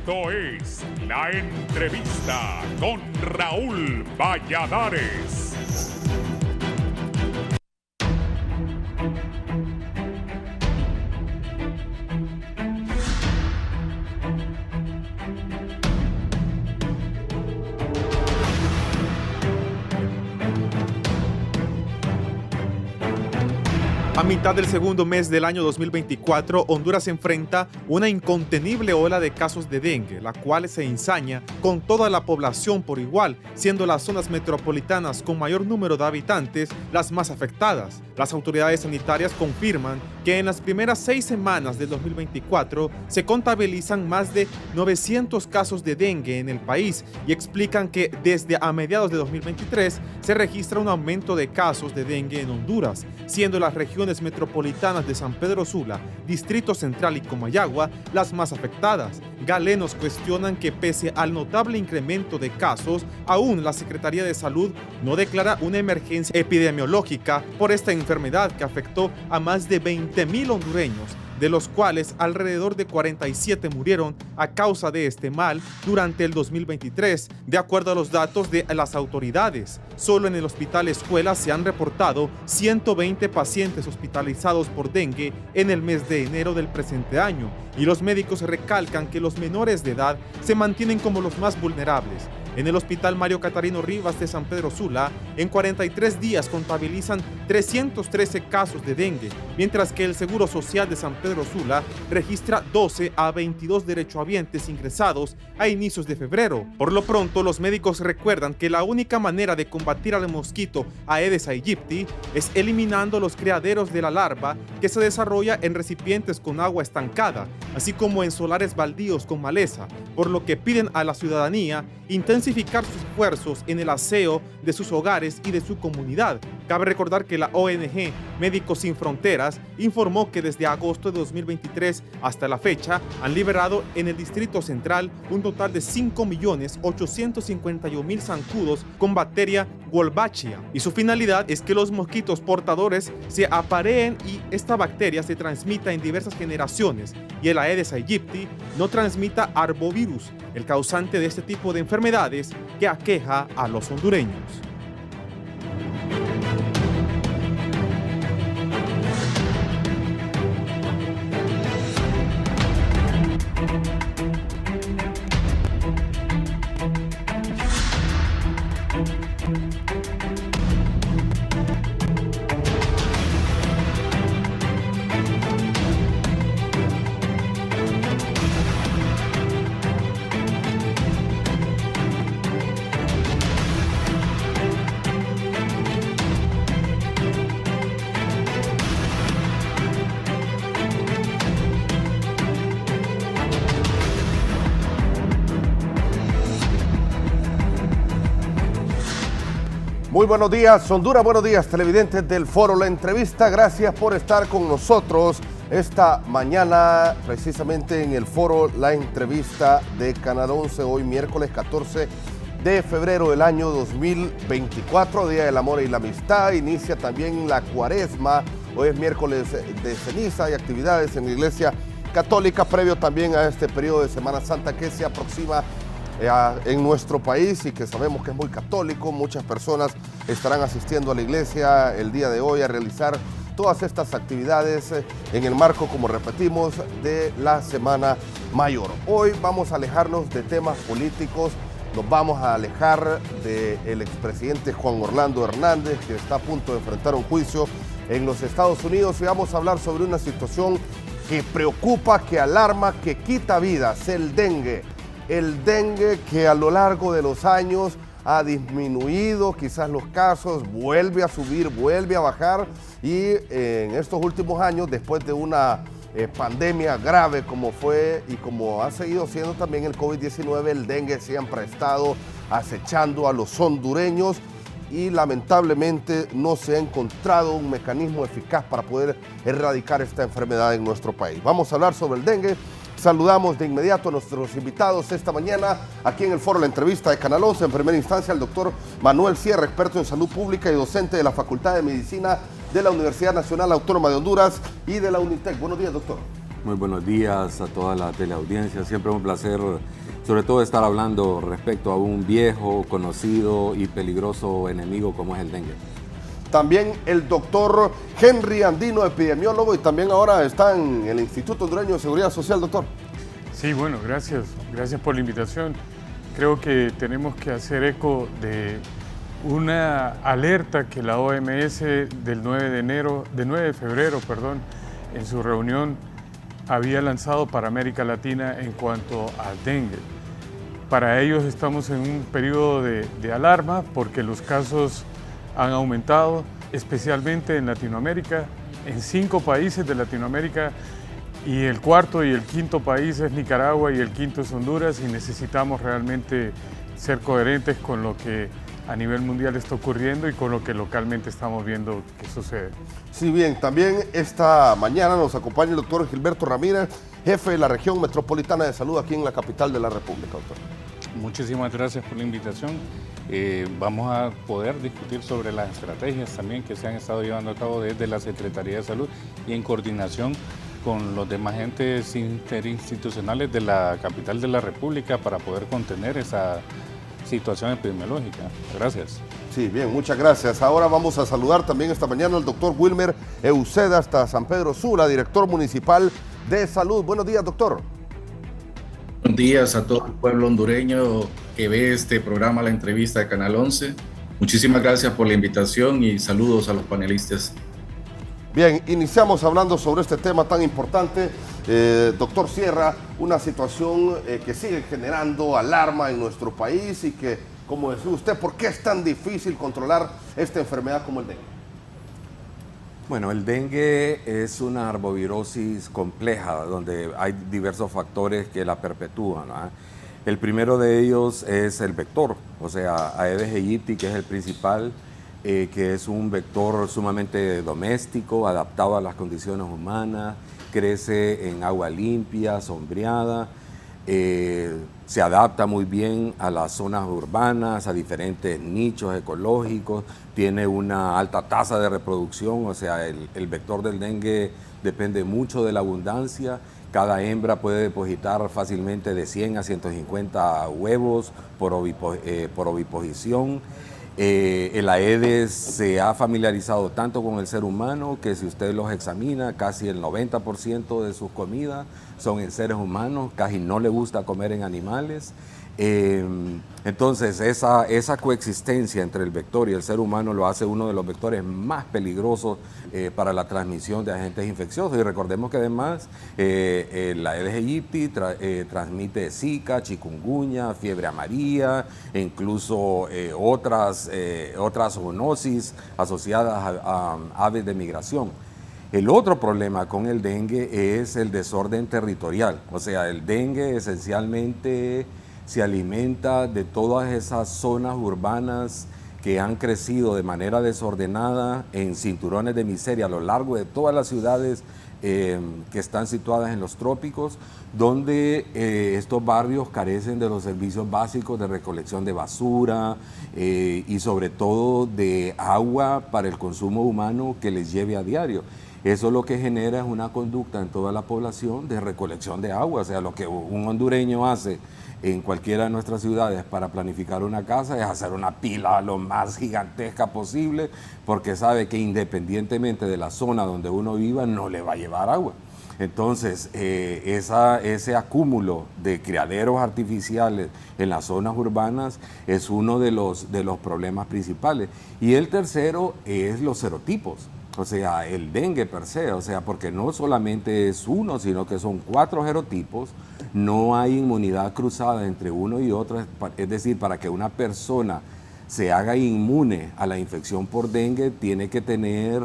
Esto es La Entrevista con Raúl Valladares. A mitad del segundo mes del año 2024, Honduras enfrenta una incontenible ola de casos de dengue, la cual se ensaña con toda la población por igual, siendo las zonas metropolitanas con mayor número de habitantes las más afectadas. Las autoridades sanitarias confirman que en las primeras 6 semanas del 2024 se contabilizan más de 900 casos de dengue en el país y explican que desde a mediados de 2023 se registra un aumento de casos de dengue en Honduras, siendo las regiones metropolitanas de San Pedro Sula, Distrito Central y Comayagua las más afectadas. Galenos cuestionan que pese al notable incremento de casos, aún la Secretaría de Salud no declara una emergencia epidemiológica por esta enfermedad que afectó a más de 20,000 hondureños, de los cuales alrededor de 47 murieron a causa de este mal durante el 2023, de acuerdo a los datos de las autoridades. Solo en el Hospital Escuela se han reportado 120 pacientes hospitalizados por dengue en el mes de enero del presente año, y los médicos recalcan que los menores de edad se mantienen como los más vulnerables. En el Hospital Mario Catarino Rivas de San Pedro Sula, en 43 días contabilizan 313 casos de dengue, mientras que el Seguro Social de San Pedro Sula registra 12 a 22 derechohabientes ingresados a inicios de febrero. Por lo pronto, los médicos recuerdan que la única manera de combatir al mosquito Aedes aegypti es eliminando los criaderos de la larva que se desarrolla en recipientes con agua estancada, así como en solares baldíos con maleza, por lo que piden a la ciudadanía intensificar sus esfuerzos en el aseo de sus hogares y de su comunidad. Cabe recordar que la ONG Médicos Sin Fronteras informó que desde agosto de 2023 hasta la fecha han liberado en el Distrito Central un total de 5.851.000 zancudos con bacteria Wolbachia, y su finalidad es que los mosquitos portadores se apareen y esta bacteria se transmita en diversas generaciones y el Aedes aegypti no transmita arbovirus, el causante de este tipo de enfermedades que aqueja a los hondureños. Muy buenos días, Honduras, buenos días, televidentes del Foro La Entrevista. Gracias por estar con nosotros esta mañana, precisamente en el Foro La Entrevista de Canal 11, hoy miércoles 14 de febrero del año 2024, Día del Amor y la Amistad. Inicia también la Cuaresma, hoy es miércoles de ceniza, hay actividades en la Iglesia Católica, previo también a este periodo de Semana Santa que se aproxima en nuestro país y que sabemos que es muy católico. Muchas personas estarán asistiendo a la iglesia el día de hoy a realizar todas estas actividades en el marco, como repetimos, de la Semana Mayor. Hoy vamos a alejarnos de temas políticos, nos vamos a alejar del expresidente Juan Orlando Hernández, que está a punto de enfrentar un juicio en los Estados Unidos, y vamos a hablar sobre una situación que preocupa, que alarma, que quita vidas, el dengue. El dengue, que a lo largo de los años ha disminuido, quizás los casos, vuelve a subir, vuelve a bajar, y en estos últimos años, después de una pandemia grave como fue y como ha seguido siendo también el COVID-19, el dengue siempre ha estado acechando a los hondureños y lamentablemente no se ha encontrado un mecanismo eficaz para poder erradicar esta enfermedad en nuestro país. Vamos a hablar sobre el dengue. Saludamos de inmediato a nuestros invitados esta mañana aquí en el Foro La Entrevista de Canal 11. En primera instancia, el doctor Manuel Sierra, experto en salud pública y docente de la Facultad de Medicina de la Universidad Nacional Autónoma de Honduras y de la UNITEC. Buenos días, doctor. Muy buenos días a toda la teleaudiencia. Siempre es un placer sobre todo estar hablando respecto a un viejo, conocido y peligroso enemigo como es el dengue. También el doctor Henry Andino, epidemiólogo, y también ahora está en el Instituto Hondureño de Seguridad Social, doctor. Sí, bueno, gracias por la invitación. Creo que tenemos que hacer eco de una alerta que la OMS del 9 de febrero, en su reunión había lanzado para América Latina en cuanto al dengue. Para ellos estamos en un periodo de alarma porque los casos han aumentado, especialmente en Latinoamérica, en 5 países de Latinoamérica, y el cuarto y el quinto país es Nicaragua y el quinto es Honduras, y necesitamos realmente ser coherentes con lo que a nivel mundial está ocurriendo y con lo que localmente estamos viendo que sucede. Sí, bien, también esta mañana nos acompaña el doctor Gilberto Ramírez, jefe de la región metropolitana de salud aquí en la capital de la República, doctor. Muchísimas gracias por la invitación. Vamos a poder discutir sobre las estrategias también que se han estado llevando a cabo desde la Secretaría de Salud y en coordinación con los demás entes interinstitucionales de la capital de la República para poder contener esa situación epidemiológica. Gracias. Sí, bien, muchas gracias. Ahora vamos a saludar también esta mañana al doctor Wilmer Euseda hasta San Pedro Sula, director municipal de salud. Buenos días, doctor. Buenos días a todo el pueblo hondureño que ve este programa, la entrevista de Canal 11. Muchísimas gracias por la invitación y saludos a los panelistas. Bien, iniciamos hablando sobre este tema tan importante. Doctor Sierra, una situación que sigue generando alarma en nuestro país y que, como decía usted, ¿por qué es tan difícil controlar esta enfermedad como el dengue? Bueno, el dengue es una arbovirosis compleja donde hay diversos factores que la perpetúan, ¿no? El primero de ellos es el vector, o sea, Aedes aegypti, que es el principal, que es un vector sumamente doméstico, adaptado a las condiciones humanas, crece en agua limpia, sombreada, se adapta muy bien a las zonas urbanas, a diferentes nichos ecológicos, tiene una alta tasa de reproducción, o sea, el vector del dengue depende mucho de la abundancia. Cada hembra puede depositar fácilmente de 100 a 150 huevos por oviposición. El Aedes se ha familiarizado tanto con el ser humano que si usted los examina, casi el 90% de sus comidas son en seres humanos, casi no le gusta comer en animales. Entonces esa coexistencia entre el vector y el ser humano lo hace uno de los vectores más peligrosos para la transmisión de agentes infecciosos. Y recordemos que además la Aedes aegypti transmite Zika, chikungunya, fiebre amarilla, e incluso otras zoonosis asociadas a aves de migración. El otro problema con el dengue es el desorden territorial. O sea, el dengue esencialmente se alimenta de todas esas zonas urbanas que han crecido de manera desordenada en cinturones de miseria a lo largo de todas las ciudades que están situadas en los trópicos, donde estos barrios carecen de los servicios básicos de recolección de basura y sobre todo de agua para el consumo humano que les lleve a diario. Eso lo que genera es una conducta en toda la población de recolección de agua, o sea, lo que un hondureño hace en cualquiera de nuestras ciudades para planificar una casa es hacer una pila lo más gigantesca posible, porque sabe que independientemente de la zona donde uno viva no le va a llevar agua. Entonces, ese acúmulo de criaderos artificiales en las zonas urbanas es uno de los problemas principales. Y el tercero es los serotipos. O sea, el dengue per se, o sea, porque no solamente es uno, sino que son 4 serotipos, no hay inmunidad cruzada entre uno y otro, es decir, para que una persona se haga inmune a la infección por dengue, tiene que tener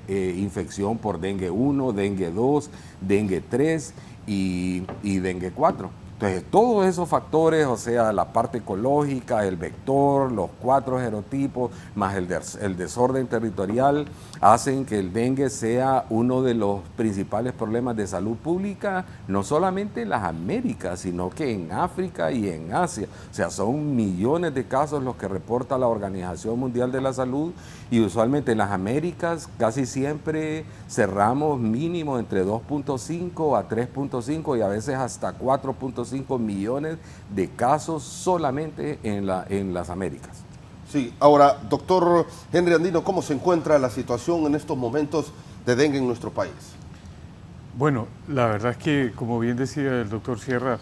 infección por dengue 1, dengue 2, dengue 3 y dengue 4. Entonces, todos esos factores, o sea, la parte ecológica, el vector, los 4 serotipos, más el desorden territorial, hacen que el dengue sea uno de los principales problemas de salud pública, no solamente en las Américas, sino que en África y en Asia. O sea, son millones de casos los que reporta la Organización Mundial de la Salud, y usualmente en las Américas casi siempre cerramos mínimo entre 2.5 a 3.5 y a veces hasta 4.5 1.5 millones de casos solamente en las Américas. Sí, ahora, doctor Henry Andino, ¿cómo se encuentra la situación en estos momentos de dengue en nuestro país? Bueno, la verdad es que, como bien decía el doctor Sierra,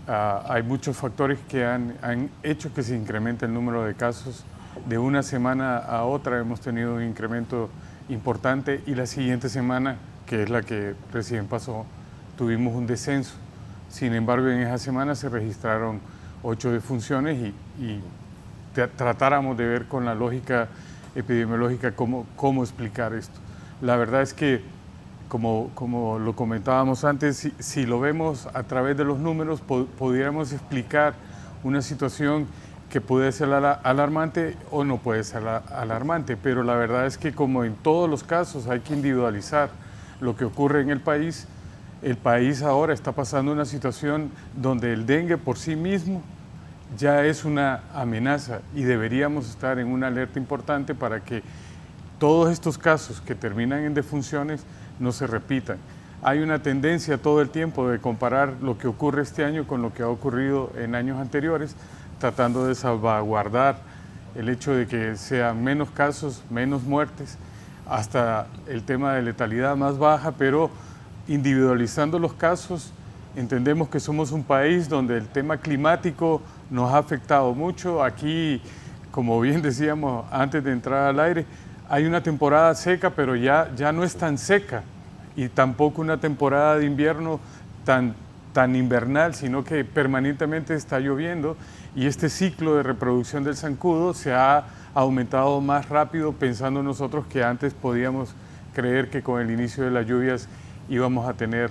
hay muchos factores que han hecho que se incremente el número de casos. De una semana a otra hemos tenido un incremento importante y la siguiente semana, que es la que recién pasó, tuvimos un descenso. Sin embargo, en esa semana se registraron 8 defunciones y tratáramos de ver con la lógica epidemiológica cómo explicar esto. La verdad es que, como lo comentábamos antes, si lo vemos a través de los números, pudiéramos explicar una situación que puede ser alarmante o no puede ser alarmante, pero la verdad es que, como en todos los casos, hay que individualizar lo que ocurre en el país. El país ahora está pasando una situación donde el dengue por sí mismo ya es una amenaza y deberíamos estar en una alerta importante para que todos estos casos que terminan en defunciones no se repitan. Hay una tendencia todo el tiempo de comparar lo que ocurre este año con lo que ha ocurrido en años anteriores, tratando de salvaguardar el hecho de que sean menos casos, menos muertes, hasta el tema de letalidad más baja, pero individualizando los casos. Entendemos que somos un país donde el tema climático nos ha afectado mucho. Aquí, como bien decíamos antes de entrar al aire, hay una temporada seca, pero ya no es tan seca, y tampoco una temporada de invierno tan invernal, sino que permanentemente está lloviendo, y este ciclo de reproducción del zancudo se ha aumentado más rápido, pensando nosotros que antes podíamos creer que con el inicio de las lluvias íbamos a tener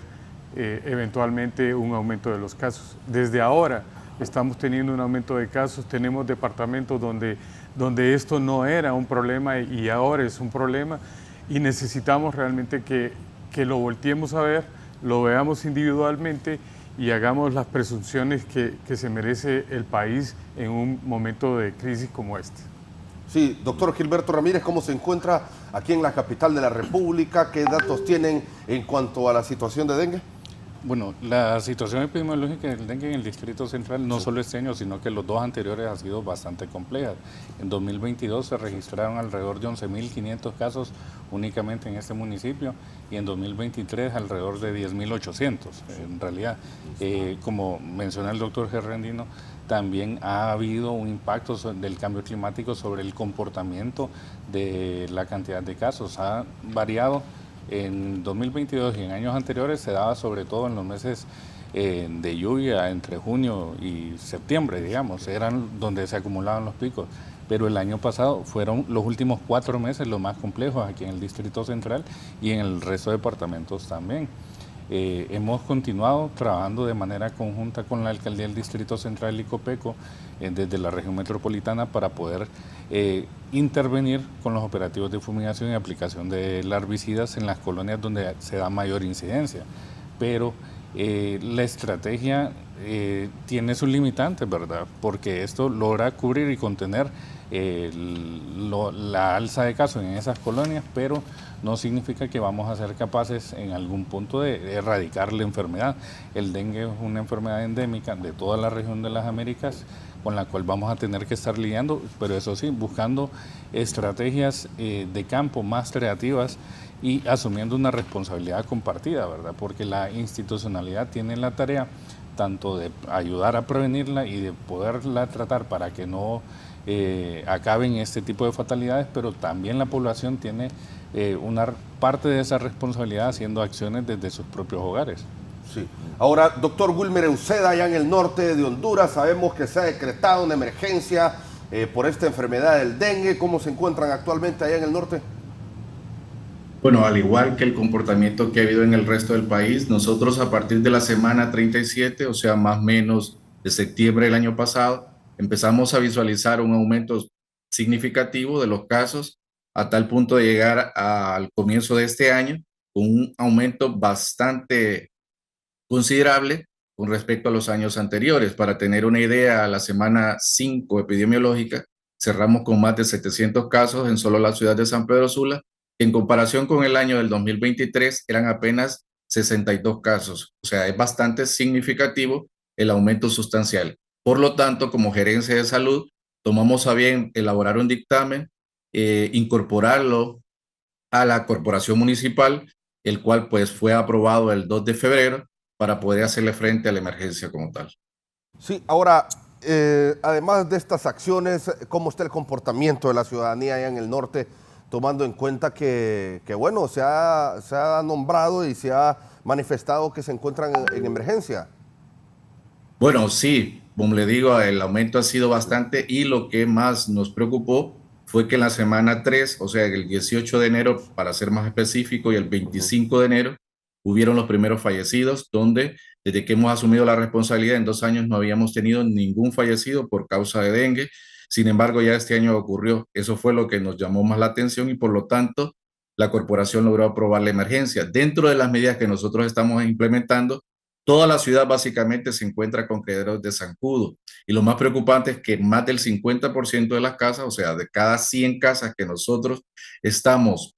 eventualmente un aumento de los casos. Desde ahora estamos teniendo un aumento de casos, tenemos departamentos donde esto no era un problema y ahora es un problema, y necesitamos realmente que lo volteemos a ver, lo veamos individualmente y hagamos las presunciones que se merece el país en un momento de crisis como este. Sí, doctor Gilberto Ramírez, ¿cómo se encuentra aquí en la capital de la República? ¿Qué datos tienen en cuanto a la situación de dengue? Bueno, la situación epidemiológica del dengue en el Distrito Central, no solo este año, sino que los 2 anteriores, ha sido bastante compleja. En 2022 se registraron alrededor de 11.500 casos únicamente en este municipio, y en 2023 alrededor de 10.800. En realidad, como menciona el doctor Gerrendino, también ha habido un impacto del cambio climático sobre el comportamiento de la cantidad de casos. Ha variado. En 2022 y en años anteriores se daba sobre todo en los meses de lluvia, entre junio y septiembre, digamos, eran donde se acumulaban los picos. Pero el año pasado fueron los últimos 4 meses los más complejos aquí en el Distrito Central y en el resto de departamentos también. Hemos continuado trabajando de manera conjunta con la Alcaldía del Distrito Central y Copeco desde la región metropolitana para poder intervenir con los operativos de fumigación y aplicación de larvicidas en las colonias donde se da mayor incidencia. Pero la estrategia tiene sus limitantes, ¿verdad? Porque esto logra cubrir y contener la alza de casos en esas colonias, pero no significa que vamos a ser capaces en algún punto de erradicar la enfermedad. El dengue es una enfermedad endémica de toda la región de las Américas, con la cual vamos a tener que estar lidiando, pero eso sí, buscando estrategias de campo más creativas y asumiendo una responsabilidad compartida, ¿verdad? Porque la institucionalidad tiene la tarea tanto de ayudar a prevenirla y de poderla tratar para que no acaben este tipo de fatalidades, pero también la población tiene una parte de esa responsabilidad haciendo acciones desde sus propios hogares. Sí. Ahora, doctor Wilmer Uceda, allá en el norte de Honduras, sabemos que se ha decretado una emergencia por esta enfermedad del dengue. ¿Cómo se encuentran actualmente allá en el norte? Bueno, al igual que el comportamiento que ha habido en el resto del país, nosotros a partir de la semana 37, o sea, más o menos de septiembre del año pasado, empezamos a visualizar un aumento significativo de los casos a tal punto de llegar al comienzo de este año con un aumento bastante considerable con respecto a los años anteriores. Para tener una idea, a la semana 5 epidemiológica cerramos con más de 700 casos en solo la ciudad de San Pedro Sula. En comparación con el año del 2023 eran apenas 62 casos. O sea, es bastante significativo el aumento sustancial. Por lo tanto, como gerencia de salud, tomamos a bien elaborar un dictamen, incorporarlo a la corporación municipal, el cual pues fue aprobado el 2 de febrero para poder hacerle frente a la emergencia como tal. Sí, ahora, además de estas acciones, ¿cómo está el comportamiento de la ciudadanía allá en el norte, tomando en cuenta que bueno, se ha nombrado y se ha manifestado que se encuentran en emergencia? Bueno, sí, como le digo, el aumento ha sido bastante y lo que más nos preocupó fue que en la semana 3, o sea, el 18 de enero, para ser más específico, y el 25 de enero, hubieron los primeros fallecidos, donde desde que hemos asumido la responsabilidad en 2 años no habíamos tenido ningún fallecido por causa de dengue. Sin embargo, ya este año ocurrió. Eso fue lo que nos llamó más la atención y por lo tanto la corporación logró aprobar la emergencia. Dentro de las medidas que nosotros estamos implementando, toda la ciudad básicamente se encuentra con criaderos de zancudo. Y lo más preocupante es que más del 50% de las casas, o sea, de cada 100 casas que nosotros estamos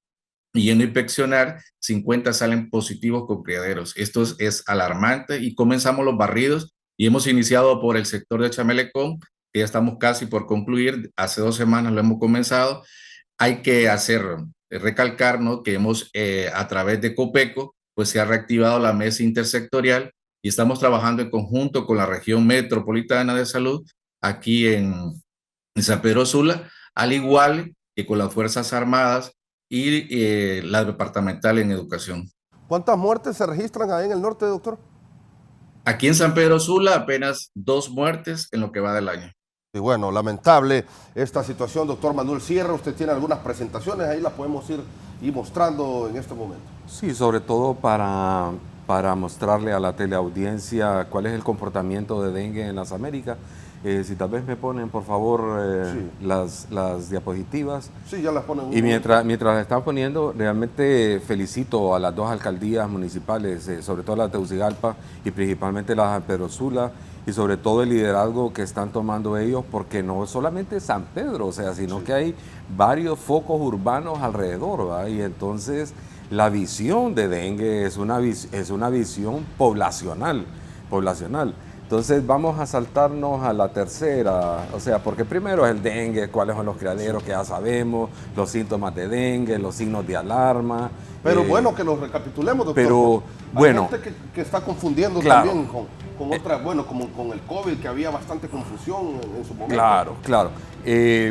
yendo a inspeccionar, 50 salen positivos con criaderos. Esto es alarmante y comenzamos los barridos y hemos iniciado por el sector de Chamelecón, que ya estamos casi por concluir. Hace 2 semanas lo hemos comenzado. Hay que recalcar, ¿no?, que hemos, a través de Copeco, pues se ha reactivado la mesa intersectorial y estamos trabajando en conjunto con la región metropolitana de salud aquí en San Pedro Sula, al igual que con las Fuerzas Armadas y la departamental en educación. ¿Cuántas muertes se registran ahí en el norte, doctor? Aquí en San Pedro Sula apenas 2 muertes en lo que va del año. Y bueno, lamentable esta situación, doctor Manuel Sierra. Usted tiene algunas presentaciones, ahí las podemos ir mostrando en este momento. Sí, sobre todo para mostrarle a la teleaudiencia cuál es el comportamiento de dengue en las Américas. Si tal vez me ponen, por favor, sí, las diapositivas. Sí, ya las ponen. Y mientras las están poniendo, realmente felicito a las 2 alcaldías municipales, sobre todo la de Tegucigalpa y principalmente la de San Pedro Sula, y sobre todo el liderazgo que están tomando ellos, porque no solamente San Pedro, o sea, sino que hay varios focos urbanos alrededor, ¿verdad? Y entonces la visión de dengue es una visión poblacional. Entonces vamos a saltarnos a la tercera, o sea, porque primero es el dengue, cuáles son los criaderos que ya sabemos, los síntomas de dengue, los signos de alarma. Pero bueno, que los recapitulemos, doctor. Pero hay bueno, gente que está confundiendo, claro, también con otras, bueno, como con el COVID, que había bastante confusión en su momento. Claro.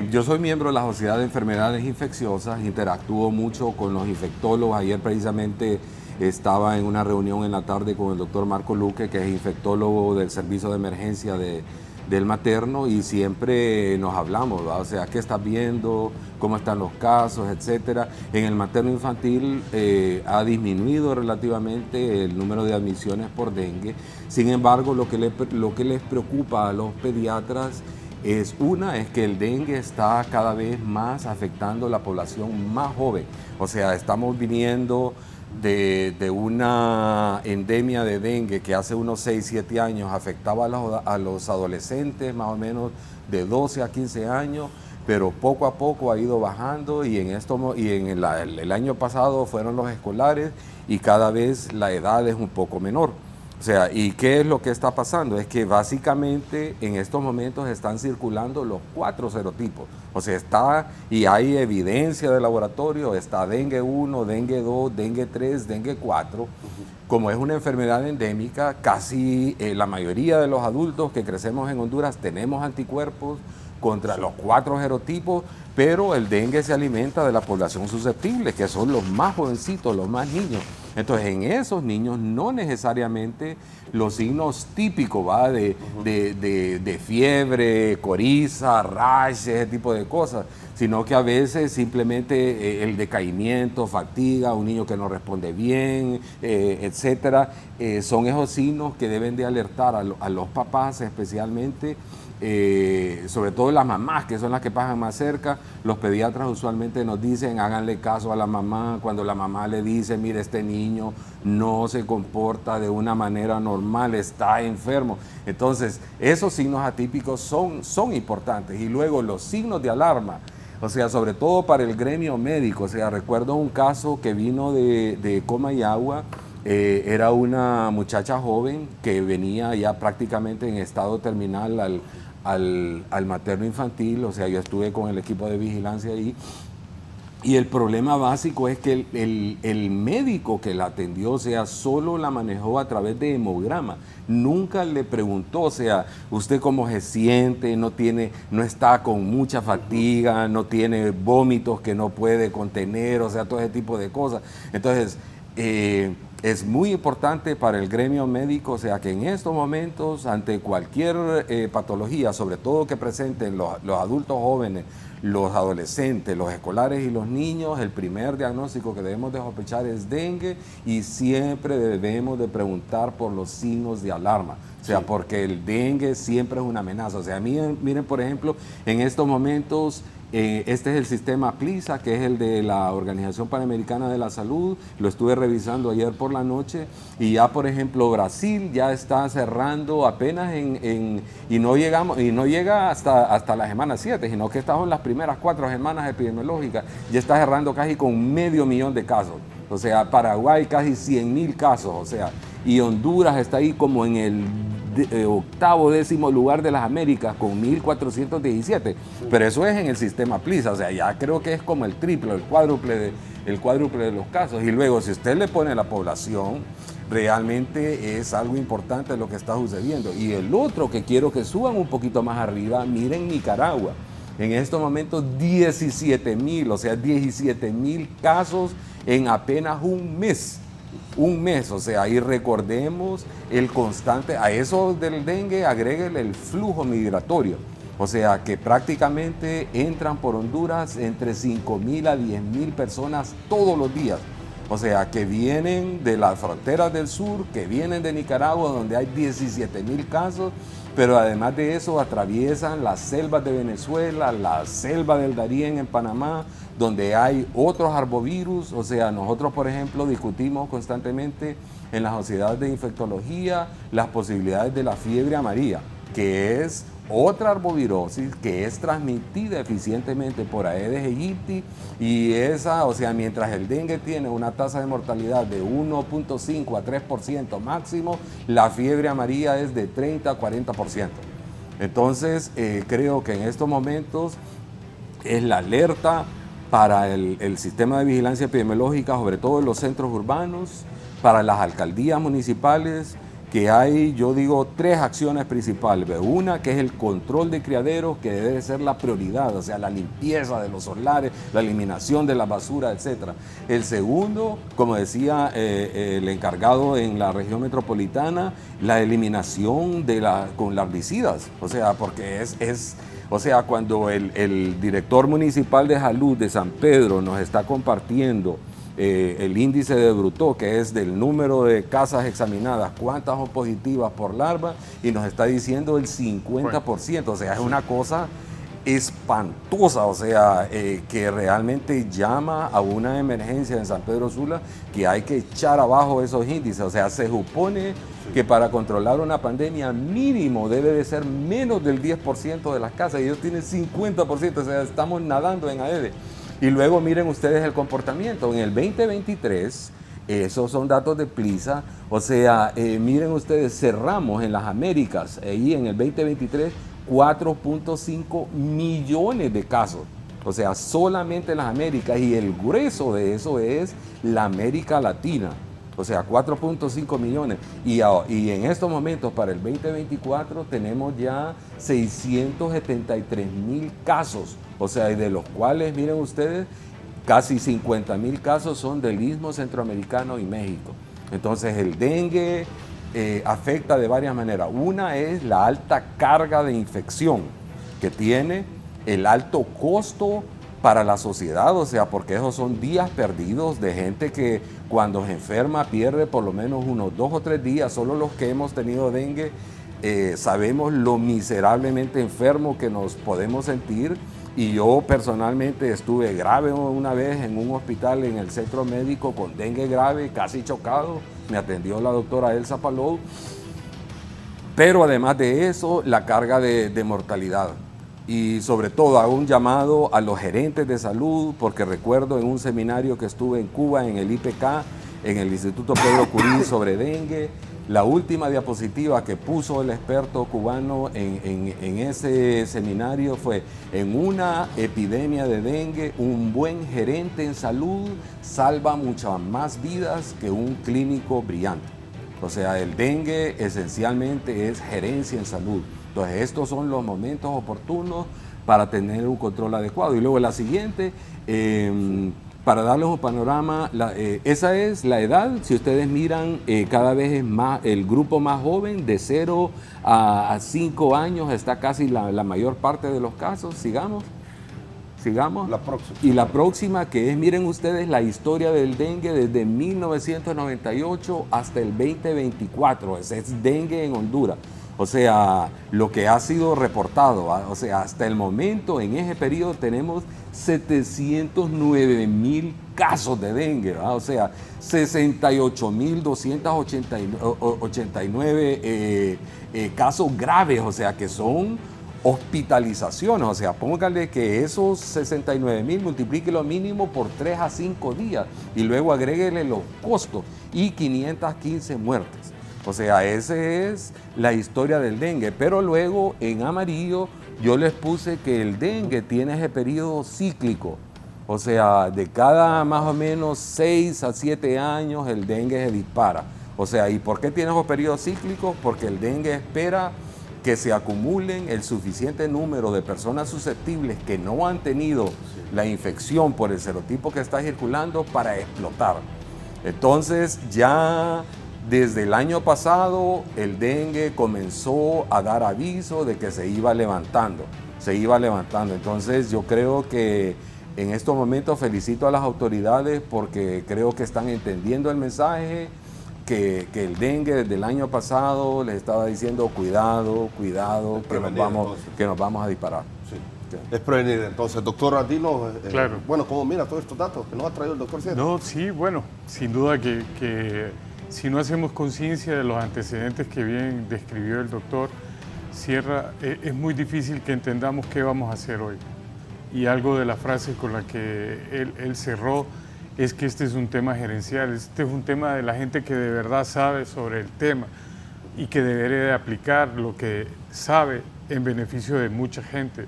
Yo soy miembro de la Sociedad de Enfermedades Infecciosas, interactúo mucho con los infectólogos. Ayer precisamente estaba en una reunión en la tarde con el doctor Marco Luque, que es infectólogo del servicio de emergencia del materno, y siempre nos hablamos, ¿verdad? O sea, ¿qué estás viendo? ¿Cómo están los casos? Etcétera. En el materno infantil ha disminuido relativamente el número de admisiones por dengue. Sin embargo, lo que les preocupa a los pediatras es que el dengue está cada vez más afectando la población más joven. O sea, estamos viniendo de una endemia de dengue que hace unos 6, 7 años afectaba a los adolescentes más o menos de 12 a 15 años, pero poco a poco ha ido bajando y el año pasado fueron los escolares y cada vez la edad es un poco menor. O sea, ¿y qué es lo que está pasando? Es que básicamente en estos momentos están circulando los 4 serotipos. O sea, y hay evidencia de laboratorio, está dengue 1, dengue 2, dengue 3, dengue 4. Como es una enfermedad endémica, casi la mayoría de los adultos que crecemos en Honduras tenemos anticuerpos contra los 4 serotipos, pero el dengue se alimenta de la población susceptible, que son los más jovencitos, los más niños. Entonces, en esos niños no necesariamente los signos típicos, ¿va?, de fiebre, coriza, rash, ese tipo de cosas, sino que a veces simplemente el decaimiento, fatiga, un niño que no responde bien, etcétera, son esos signos que deben de alertar a los papás especialmente, sobre todo las mamás, que son las que pasan más cerca. Los pediatras usualmente nos dicen, háganle caso a la mamá cuando la mamá le dice, mire, este niño no se comporta de una manera normal, está enfermo. Entonces, esos signos atípicos son importantes. Y luego los signos de alarma, o sea, sobre todo para el gremio médico. O sea, recuerdo un caso que vino de Comayagua, Era una muchacha joven que venía ya prácticamente en estado terminal al materno infantil, o sea, yo estuve con el equipo de vigilancia ahí. Y el problema básico es que el médico que la atendió, o sea, solo la manejó a través de hemograma. Nunca le preguntó, o sea, usted cómo se siente, no está con mucha fatiga, no tiene vómitos que no puede contener, o sea, todo ese tipo de cosas. Entonces, es muy importante para el gremio médico, o sea, que en estos momentos, ante cualquier patología, sobre todo que presenten los adultos jóvenes, los adolescentes, los escolares y los niños, el primer diagnóstico que debemos de sospechar es dengue y siempre debemos de preguntar por los signos de alarma. O sea, porque el dengue siempre es una amenaza. O sea, miren, por ejemplo, en estos momentos, este es el sistema PLISA, que es el de la Organización Panamericana de la Salud. Lo estuve revisando ayer por la noche y ya, por ejemplo, Brasil ya está cerrando apenas y no llega hasta la semana 7, sino que estas son las primeras 4 semanas epidemiológicas. Ya está cerrando casi con 500,000 de casos. O sea, Paraguay casi 100,000 casos, o sea, y Honduras está ahí como en el octavo, 10º lugar de las Américas con 1,417, pero eso es en el sistema PLISA, o sea, ya creo que es como el triple, el cuádruple de los casos. Y luego, si usted le pone la población, realmente es algo importante lo que está sucediendo. Y el otro que quiero que suban un poquito más arriba, miren Nicaragua. En estos momentos 17,000, o sea, 17,000 casos en apenas un mes, o sea, y recordemos el constante, a eso del dengue agréguele el flujo migratorio, o sea, que prácticamente entran por Honduras entre 5,000 a 10,000 personas todos los días, o sea, que vienen de las fronteras del sur, que vienen de Nicaragua, donde hay 17,000 casos, pero además de eso atraviesan las selvas de Venezuela, la selva del Darién en Panamá, donde hay otros arbovirus. O sea, nosotros, por ejemplo, discutimos constantemente en la Sociedad de Infectología las posibilidades de la fiebre amarilla, que es otra arbovirosis que es transmitida eficientemente por Aedes aegypti, y esa, o sea, mientras el dengue tiene una tasa de mortalidad de 1.5 a 3% máximo, la fiebre amarilla es de 30 a 40%. Entonces, creo que en estos momentos es la alerta para el sistema de vigilancia epidemiológica, sobre todo en los centros urbanos, para las alcaldías municipales, que hay, yo digo, 3 acciones principales. Una, que es el control de criaderos, que debe ser la prioridad, o sea, la limpieza de los solares, la eliminación de la basura, etc. El segundo, como decía el encargado en la región metropolitana, la eliminación con larvicidas, o sea, porque o sea, cuando el director municipal de salud de San Pedro nos está compartiendo el índice de Brutó, que es del número de casas examinadas, cuántas son positivas por larva, y nos está diciendo el 50%, o sea, es una cosa espantosa, o sea, que realmente llama a una emergencia en San Pedro Sula, que hay que echar abajo esos índices. O sea, se supone que para controlar una pandemia mínimo debe de ser menos del 10% de las casas, y ellos tienen 50%, o sea, estamos nadando en Aedes. Y luego miren ustedes el comportamiento. En el 2023, esos son datos de PLISA, o sea, miren ustedes, cerramos en las Américas, ahí en el 2023, 4.5 millones de casos. O sea, solamente en las Américas, y el grueso de eso es la América Latina. O sea, 4.5 millones. Y en estos momentos, para el 2024, tenemos ya 673,000 casos. O sea, de los cuales, miren ustedes, casi 50,000 casos son del Istmo Centroamericano y México. Entonces, el dengue afecta de varias maneras. Una es la alta carga de infección que tiene, el alto costo para la sociedad, o sea, porque esos son días perdidos de gente que cuando se enferma pierde por lo menos unos 2 o 3 días. Solo los que hemos tenido dengue sabemos lo miserablemente enfermo que nos podemos sentir. Y yo personalmente estuve grave una vez en un hospital en el centro médico con dengue grave, casi chocado. Me atendió la doctora Elsa Palou. Pero además de eso, la carga de mortalidad. Y sobre todo hago un llamado a los gerentes de salud, porque recuerdo en un seminario que estuve en Cuba, en el IPK, en el Instituto Pedro Curí sobre dengue. La última diapositiva que puso el experto cubano en ese seminario fue: en una epidemia de dengue, un buen gerente en salud salva muchas más vidas que un clínico brillante. O sea, el dengue esencialmente es gerencia en salud. Entonces, estos son los momentos oportunos para tener un control adecuado. Y luego la siguiente, para darles un panorama, esa es la edad. Si ustedes miran, cada vez es más, el grupo más joven, de 0 a 5 años, está casi la mayor parte de los casos. Sigamos. La próxima. Y la próxima, que es, miren ustedes, la historia del dengue desde 1998 hasta el 2024. Es dengue en Honduras. O sea, lo que ha sido reportado, o sea, hasta el momento, en ese periodo, tenemos 709.000 casos de dengue, ¿verdad? O sea, 68.289 casos graves, o sea, que son hospitalizaciones. O sea, póngale que esos 69.000 multiplique lo mínimo por 3 a 5 días y luego agréguele los costos y 515 muertes. O sea, esa es la historia del dengue. Pero luego, en amarillo, yo les puse que el dengue tiene ese periodo cíclico. O sea, de cada más o menos 6 a 7 años el dengue se dispara. O sea, ¿y por qué tiene esos periodos cíclicos? Porque el dengue espera que se acumulen el suficiente número de personas susceptibles que no han tenido la infección por el serotipo que está circulando para explotar. Entonces, ya desde el año pasado, el dengue comenzó a dar aviso de que se iba levantando. Entonces, yo creo que en estos momentos felicito a las autoridades porque creo que están entendiendo el mensaje, que el dengue desde el año pasado les estaba diciendo cuidado, que nos vamos a disparar. Sí. Es prevenir. Entonces, doctor Andino, Claro. Bueno, ¿cómo mira todos estos datos que nos ha traído el doctor Sierra? No, sí, bueno, sin duda que si no hacemos conciencia de los antecedentes que bien describió el doctor Sierra, es muy difícil que entendamos qué vamos a hacer hoy. Y algo de la frase con la que él cerró es que este es un tema gerencial, este es un tema de la gente que de verdad sabe sobre el tema y que debería de aplicar lo que sabe en beneficio de mucha gente.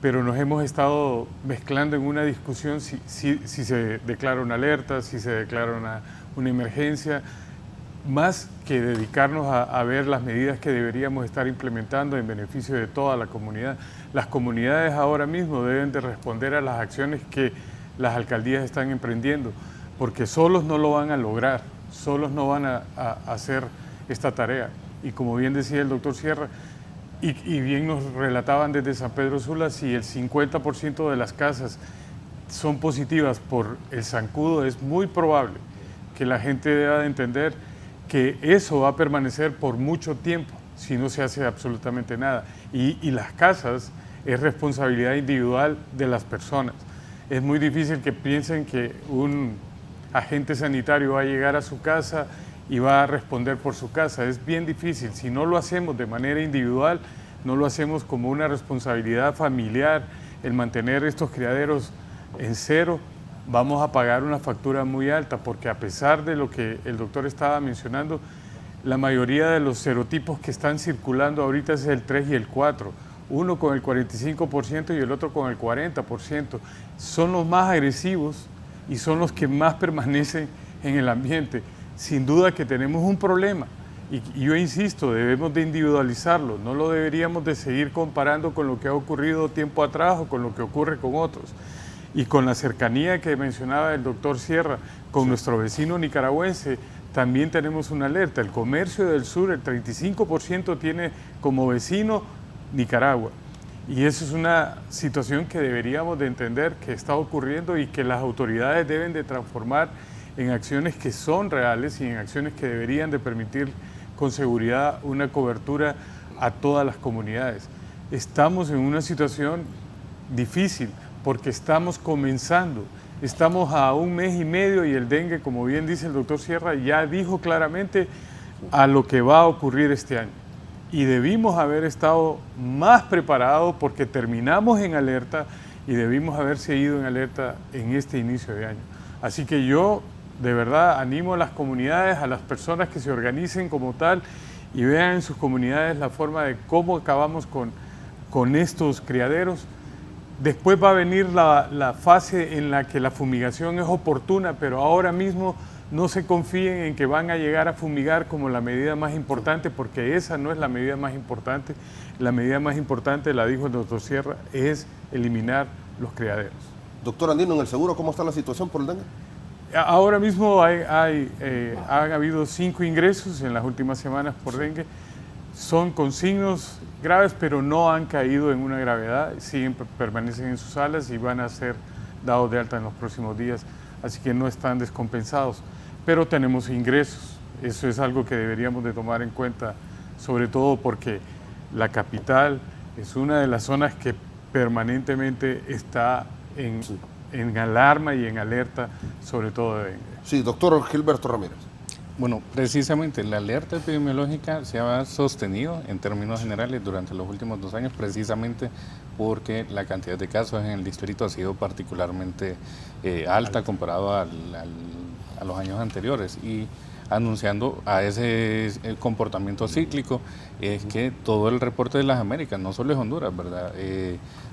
Pero nos hemos estado mezclando en una discusión si se declara una alerta, si se declara una emergencia, más que dedicarnos a ver las medidas que deberíamos estar implementando en beneficio de toda la comunidad. Las comunidades ahora mismo deben de responder a las acciones que las alcaldías están emprendiendo, porque solos no lo van a lograr, solos no van a hacer esta tarea. Y como bien decía el doctor Sierra, y bien nos relataban desde San Pedro Sula, si el 50% de las casas son positivas por el zancudo, es muy probable que la gente deba de entender que eso va a permanecer por mucho tiempo si no se hace absolutamente nada. Y las casas es responsabilidad individual de las personas. Es muy difícil que piensen que un agente sanitario va a llegar a su casa y va a responder por su casa. Es bien difícil. Si no lo hacemos de manera individual, no lo hacemos como una responsabilidad familiar, el mantener estos criaderos en cero, vamos a pagar una factura muy alta, porque a pesar de lo que el doctor estaba mencionando, la mayoría de los serotipos que están circulando ahorita es el 3 y el 4, uno con el 45% y el otro con el 40%. Son los más agresivos y son los que más permanecen en el ambiente. Sin duda que tenemos un problema y yo insisto, debemos de individualizarlo, no lo deberíamos de seguir comparando con lo que ha ocurrido tiempo atrás o con lo que ocurre con otros. Y con la cercanía que mencionaba el doctor Sierra, con nuestro vecino nicaragüense, también tenemos una alerta. El comercio del sur, el 35% tiene como vecino Nicaragua. Y eso es una situación que deberíamos de entender que está ocurriendo y que las autoridades deben de transformar en acciones que son reales y en acciones que deberían de permitir con seguridad una cobertura a todas las comunidades. Estamos en una situación difícil porque estamos comenzando, estamos a 1 mes y medio y el dengue, como bien dice el doctor Sierra, ya dijo claramente a lo que va a ocurrir este año. Y debimos haber estado más preparados porque terminamos en alerta y debimos haber seguido en alerta en este inicio de año. Así que yo de verdad animo a las comunidades, a las personas que se organicen como tal y vean en sus comunidades la forma de cómo acabamos con estos criaderos. Después va a venir la fase en la que la fumigación es oportuna, pero ahora mismo no se confíen en que van a llegar a fumigar como la medida más importante, porque esa no es la medida más importante. La medida más importante, la dijo el doctor Sierra, es eliminar los criaderos. Doctor Andino, en el seguro, ¿cómo está la situación por el dengue? Ahora mismo han habido 5 ingresos en las últimas semanas por dengue. Son con signos graves, pero no han caído en una gravedad. Permanecen en sus salas y van a ser dados de alta en los próximos días. Así que no están descompensados. Pero tenemos ingresos. Eso es algo que deberíamos de tomar en cuenta, sobre todo porque la capital es una de las zonas que permanentemente está en alarma y en alerta, sobre todo de dengue. Sí, doctor Gilberto Ramírez. Bueno, precisamente la alerta epidemiológica se ha sostenido en términos generales durante los últimos 2 años, precisamente porque la cantidad de casos en el distrito ha sido particularmente alta comparado a los años anteriores, y anunciando a ese comportamiento cíclico es que todo el reporte de las Américas, no solo es Honduras, ¿verdad?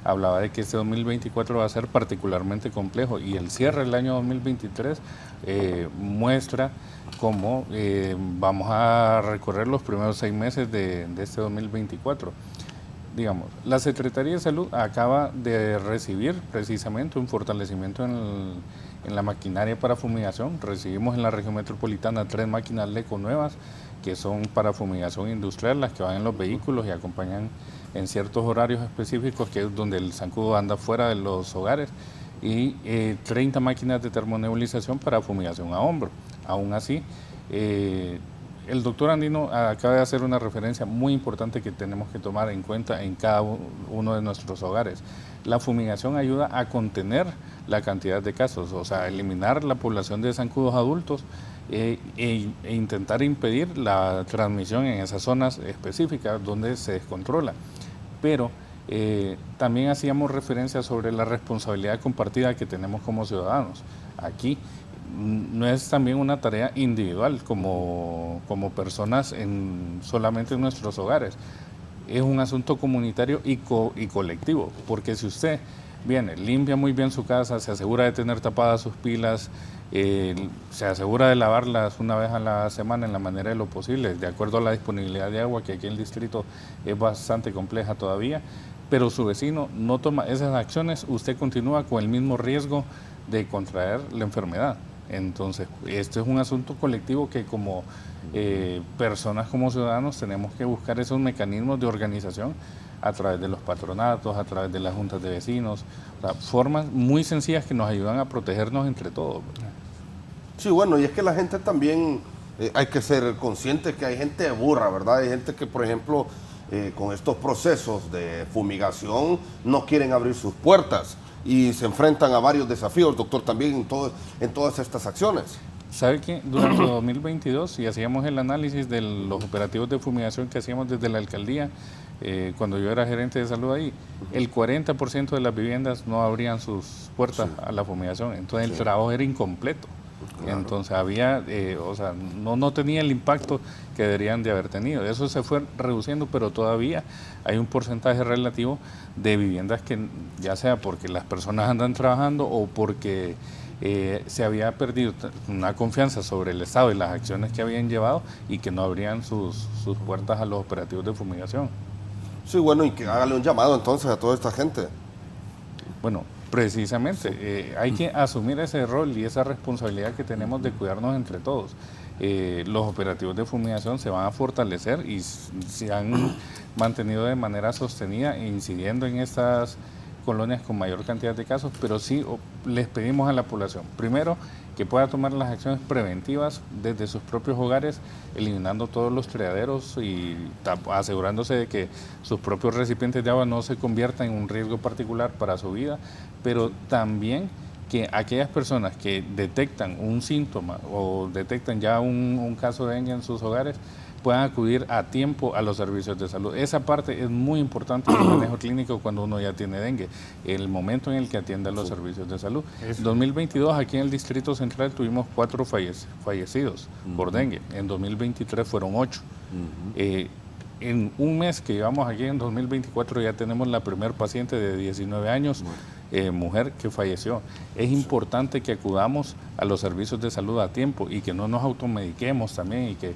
Hablaba de que este 2024 va a ser particularmente complejo, y el cierre del año 2023 muestra cómo vamos a recorrer los primeros 6 meses de este 2024. Digamos, la Secretaría de Salud acaba de recibir precisamente un fortalecimiento en la maquinaria para fumigación. Recibimos en la región metropolitana 3 máquinas LECO nuevas, que son para fumigación industrial, las que van en los vehículos y acompañan en ciertos horarios específicos, que es donde el zancudo anda fuera de los hogares, y 30 máquinas de termonebulización para fumigación a hombro. Aún así, el doctor Andino acaba de hacer una referencia muy importante que tenemos que tomar en cuenta en cada uno de nuestros hogares. La fumigación ayuda a contener la cantidad de casos, o sea, eliminar la población de zancudos adultos e intentar impedir la transmisión en esas zonas específicas donde se descontrola. Pero también hacíamos referencia sobre la responsabilidad compartida que tenemos como ciudadanos. Aquí no es también una tarea individual como personas solamente en nuestros hogares. Es un asunto comunitario y colectivo, porque si usted viene, limpia muy bien su casa, se asegura de tener tapadas sus pilas, se asegura de lavarlas una vez a la semana en la manera de lo posible, de acuerdo a la disponibilidad de agua, que aquí en el distrito es bastante compleja todavía, pero su vecino no toma esas acciones, usted continúa con el mismo riesgo de contraer la enfermedad. Entonces, este es un asunto colectivo que como personas, como ciudadanos, tenemos que buscar esos mecanismos de organización a través de los patronatos, a través de las juntas de vecinos, o sea, formas muy sencillas que nos ayudan a protegernos entre todos. Sí, bueno, y es que la gente también, hay que ser consciente que hay gente burra, ¿verdad? Hay gente que, por ejemplo, con estos procesos de fumigación no quieren abrir sus puertas y se enfrentan a varios desafíos, doctor, también en todas estas acciones. ¿Sabe que durante 2022, si hacíamos el análisis de los operativos de fumigación que hacíamos desde la alcaldía, cuando yo era gerente de salud ahí, el 40% de las viviendas no abrían sus puertas a la fumigación, entonces el trabajo era incompleto. Claro. Entonces había, o sea, no tenía el impacto que deberían de haber tenido. Eso se fue reduciendo, pero todavía hay un porcentaje relativo de viviendas que, ya sea porque las personas andan trabajando o porque se había perdido una confianza sobre el Estado y las acciones que habían llevado, y que no abrían sus puertas a los operativos de fumigación. Sí, bueno, y que hágale un llamado entonces a toda esta gente. Bueno, precisamente, hay que asumir ese rol y esa responsabilidad que tenemos de cuidarnos entre todos. Los operativos de fumigación se van a fortalecer y se han mantenido de manera sostenida, incidiendo en estas colonias con mayor cantidad de casos, pero sí les pedimos a la población, primero, que pueda tomar las acciones preventivas desde sus propios hogares, eliminando todos los criaderos y asegurándose de que sus propios recipientes de agua no se conviertan en un riesgo particular para su vida, pero también que aquellas personas que detectan un síntoma o detectan ya un caso de dengue en sus hogares, puedan acudir a tiempo a los servicios de salud. Esa parte es muy importante en el manejo clínico cuando uno ya tiene dengue, el momento en el que atiende a los servicios de salud. En 2022 aquí en el Distrito Central tuvimos 4 fallecidos por dengue, en 2023 fueron 8. En un mes que llevamos aquí en 2024 ya tenemos la primer paciente de 19 años, mujer que falleció. Es importante que acudamos a los servicios de salud a tiempo y que no nos automediquemos también y que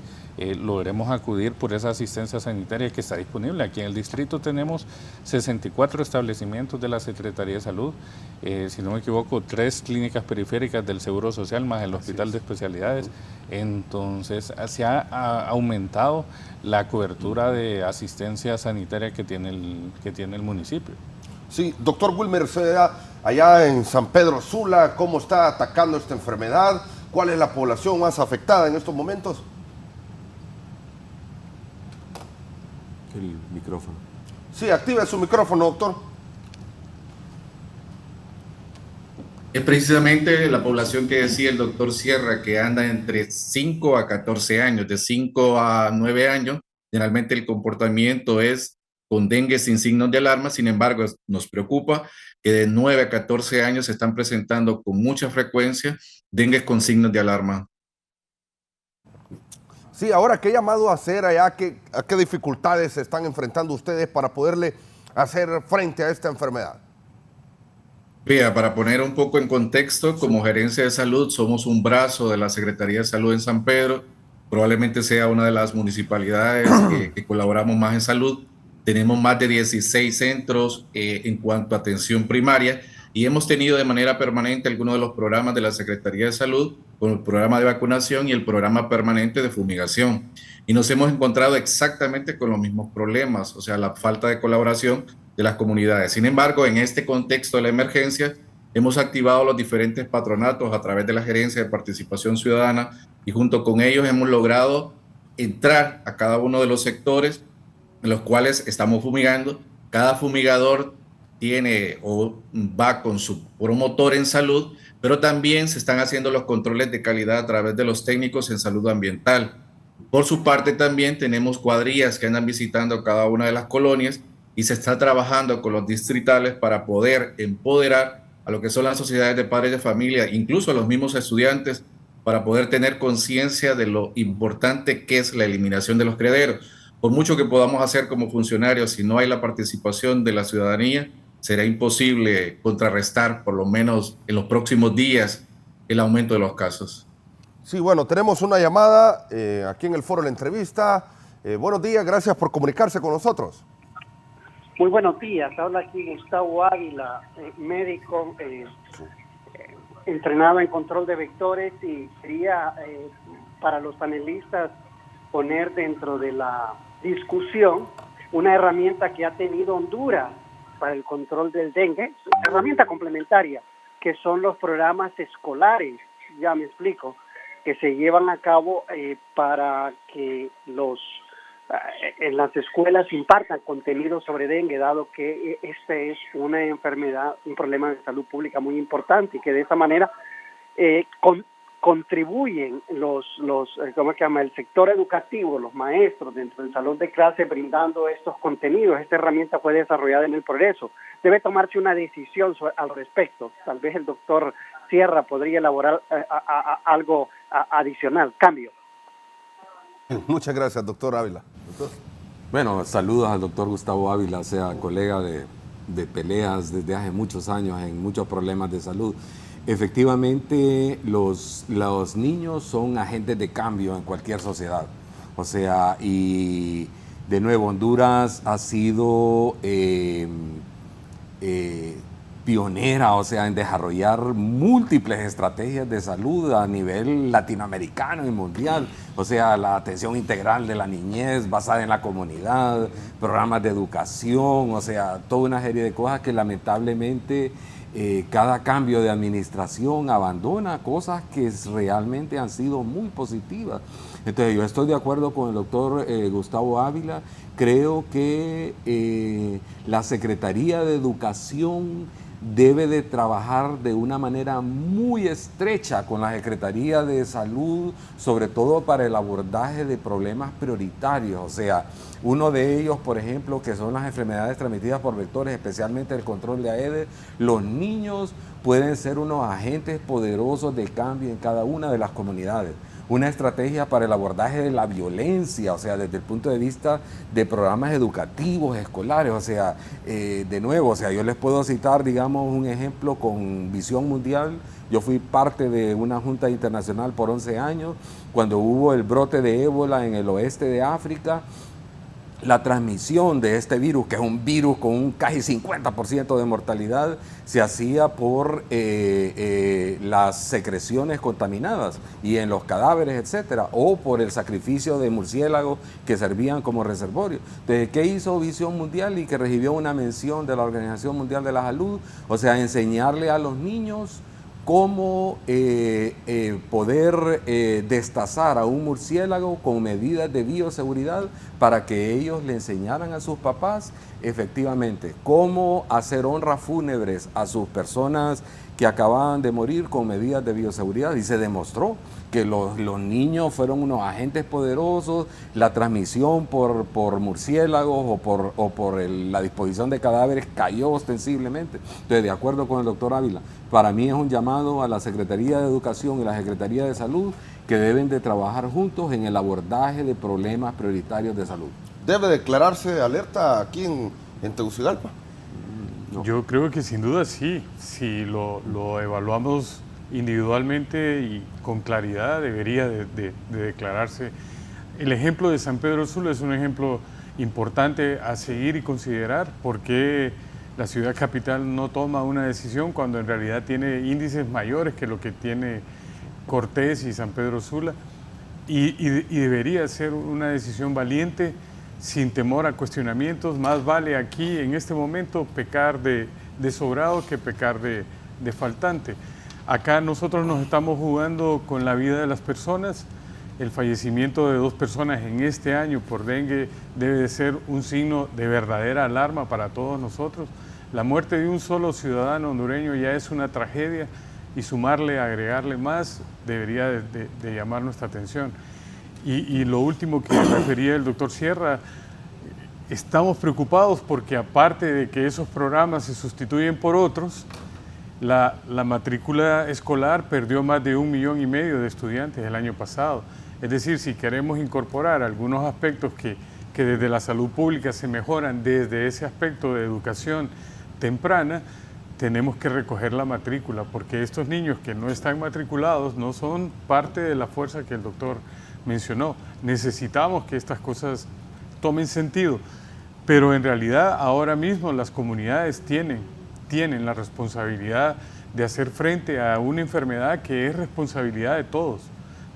logremos acudir por esa asistencia sanitaria que está disponible. Aquí en el distrito tenemos 64 establecimientos de la Secretaría de Salud, si no me equivoco, 3 clínicas periféricas del Seguro Social más el Hospital de Especialidades. Entonces se ha aumentado la cobertura de asistencia sanitaria que tiene el municipio. Sí, doctor Wilmer Seda, allá en San Pedro Sula, ¿cómo está atacando esta enfermedad? ¿Cuál es la población más afectada en estos momentos? El micrófono. Sí, active su micrófono, doctor. Es precisamente la población que decía el doctor Sierra, que anda entre 5 a 14 años, de 5 a 9 años. Generalmente el comportamiento es con dengue sin signos de alarma. Sin embargo, nos preocupa que de 9 a 14 años se están presentando con mucha frecuencia dengue con signos de alarma. Sí, ahora, ¿qué llamado a hacer allá? ¿A qué dificultades se están enfrentando ustedes para poderle hacer frente a esta enfermedad? Vea, para poner un poco en contexto, como gerencia de salud somos un brazo de la Secretaría de Salud en San Pedro. Probablemente sea una de las municipalidades que colaboramos más en salud. Tenemos más de 16 centros en cuanto a atención primaria y hemos tenido de manera permanente algunos de los programas de la Secretaría de Salud, con el programa de vacunación y el programa permanente de fumigación. Y nos hemos encontrado exactamente con los mismos problemas, o sea, la falta de colaboración de las comunidades. Sin embargo, en este contexto de la emergencia, hemos activado los diferentes patronatos a través de la Gerencia de Participación Ciudadana y junto con ellos hemos logrado entrar a cada uno de los sectores en los cuales estamos fumigando. Cada fumigador tiene o va con su promotor en salud, pero también se están haciendo los controles de calidad a través de los técnicos en salud ambiental. Por su parte también tenemos cuadrillas que andan visitando cada una de las colonias y se está trabajando con los distritales para poder empoderar a lo que son las sociedades de padres de familia, incluso a los mismos estudiantes, para poder tener conciencia de lo importante que es la eliminación de los criaderos. Por mucho que podamos hacer como funcionarios, si no hay la participación de la ciudadanía, será imposible contrarrestar, por lo menos en los próximos días, el aumento de los casos. Sí, bueno, tenemos una llamada aquí en el foro de la entrevista. Buenos días, gracias por comunicarse con nosotros. Muy buenos días, habla aquí Gustavo Ávila, médico, entrenado en control de vectores, y quería para los panelistas poner dentro de la discusión una herramienta que ha tenido Honduras para el control del dengue, herramienta complementaria, que son los programas escolares, ya me explico, que se llevan a cabo para que en las escuelas impartan contenido sobre dengue, dado que este es una enfermedad, un problema de salud pública muy importante, y que de esa manera contribuyen ¿cómo se llama?, el sector educativo, los maestros dentro del salón de clase, brindando estos contenidos. Esta herramienta fue desarrollada en el progreso. Debe tomarse una decisión al respecto. Tal vez el doctor Sierra podría elaborar algo adicional. Cambio. Muchas gracias, doctor Ávila. ¿Doctor? Bueno, saludos al doctor Gustavo Ávila, sea colega de peleas desde hace muchos años en muchos problemas de salud. Efectivamente, los niños son agentes de cambio en cualquier sociedad. O sea, y de nuevo, Honduras ha sido pionera, o sea, en desarrollar múltiples estrategias de salud a nivel latinoamericano y mundial. O sea, la atención integral de la niñez basada en la comunidad, programas de educación, o sea, toda una serie de cosas que lamentablemente cada cambio de administración abandona cosas que realmente han sido muy positivas. Entonces, yo estoy de acuerdo con el doctor Gustavo Ávila. Creo que la Secretaría de Educación debe de trabajar de una manera muy estrecha con la Secretaría de Salud, sobre todo para el abordaje de problemas prioritarios. O sea, uno de ellos, por ejemplo, que son las enfermedades transmitidas por vectores, especialmente el control de Aedes. Los niños pueden ser unos agentes poderosos de cambio en cada una de las comunidades. Una estrategia para el abordaje de la violencia, o sea, desde el punto de vista de programas educativos, escolares, o sea, de nuevo, o sea, yo les puedo citar, digamos, un ejemplo con Visión Mundial. Yo fui parte de una junta internacional por 11 años, cuando hubo el brote de ébola en el oeste de África. La transmisión de este virus, que es un virus con un casi 50% de mortalidad, se hacía por las secreciones contaminadas y en los cadáveres, etcétera, o por el sacrificio de murciélagos que servían como reservorio. Entonces, ¿qué hizo Visión Mundial y que recibió una mención de la Organización Mundial de la Salud? O sea, enseñarle a los niños cómo poder destazar a un murciélago con medidas de bioseguridad para que ellos le enseñaran a sus papás efectivamente cómo hacer honras fúnebres a sus personas que acababan de morir con medidas de bioseguridad, y se demostró que los niños fueron unos agentes poderosos. La transmisión por murciélagos o por la disposición de cadáveres cayó ostensiblemente. Entonces, de acuerdo con el doctor Ávila, para mí es un llamado a la Secretaría de Educación y la Secretaría de Salud que deben de trabajar juntos en el abordaje de problemas prioritarios de salud. ¿Debe declararse alerta aquí en Tegucigalpa? No. Yo creo que sin duda sí. Si lo evaluamos individualmente y con claridad, debería de declararse. El ejemplo de San Pedro Sula es un ejemplo importante a seguir y considerar, porque la ciudad capital no toma una decisión cuando en realidad tiene índices mayores que lo que tiene Cortés y San Pedro Sula, y debería ser una decisión valiente, sin temor a cuestionamientos. Más vale aquí en este momento pecar de sobrado que pecar de faltante. Acá nosotros nos estamos jugando con la vida de las personas. El fallecimiento de 2 personas en este año por dengue debe de ser un signo de verdadera alarma para todos nosotros. La muerte de un solo ciudadano hondureño ya es una tragedia, y sumarle, agregarle más, debería de llamar nuestra atención. Y lo último que refería el doctor Sierra, estamos preocupados porque aparte de que esos programas se sustituyen por otros, la matrícula escolar perdió más de 1,5 millones de estudiantes el año pasado. Es decir, si queremos incorporar algunos aspectos que desde la salud pública se mejoran desde ese aspecto de educación temprana, tenemos que recoger la matrícula, porque estos niños que no están matriculados no son parte de la fuerza que el doctor mencionó. Necesitamos que estas cosas tomen sentido, pero en realidad ahora mismo las comunidades tienen la responsabilidad de hacer frente a una enfermedad que es responsabilidad de todos.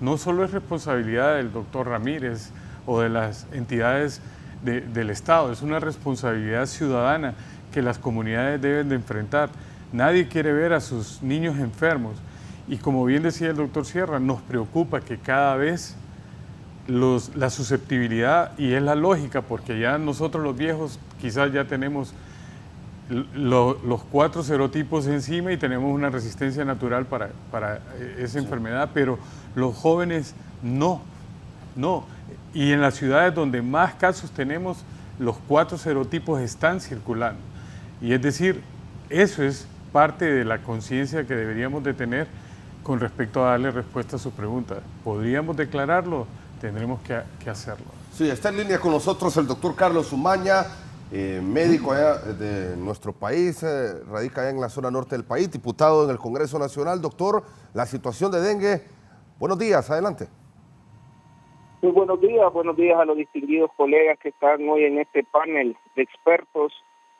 No solo es responsabilidad del doctor Ramírez o de las entidades del Estado, es una responsabilidad ciudadana que las comunidades deben de enfrentar. Nadie quiere ver a sus niños enfermos, y como bien decía el doctor Sierra, nos preocupa que cada vez la susceptibilidad, y es la lógica, porque ya nosotros los viejos quizás ya tenemos los 4 serotipos encima y tenemos una resistencia natural para esa enfermedad, pero los jóvenes no. Y en las ciudades donde más casos tenemos, los 4 serotipos están circulando. Y es decir, eso es parte de la conciencia que deberíamos de tener con respecto a darle respuesta a su pregunta. ¿Podríamos declararlo? Tendremos que hacerlo. Sí, está en línea con nosotros el doctor Carlos Umaña, médico allá de nuestro país, radica allá en la zona norte del país, diputado en el Congreso Nacional. Doctor, la situación de dengue. Buenos días, adelante. Muy buenos días a los distinguidos colegas que están hoy en este panel de expertos,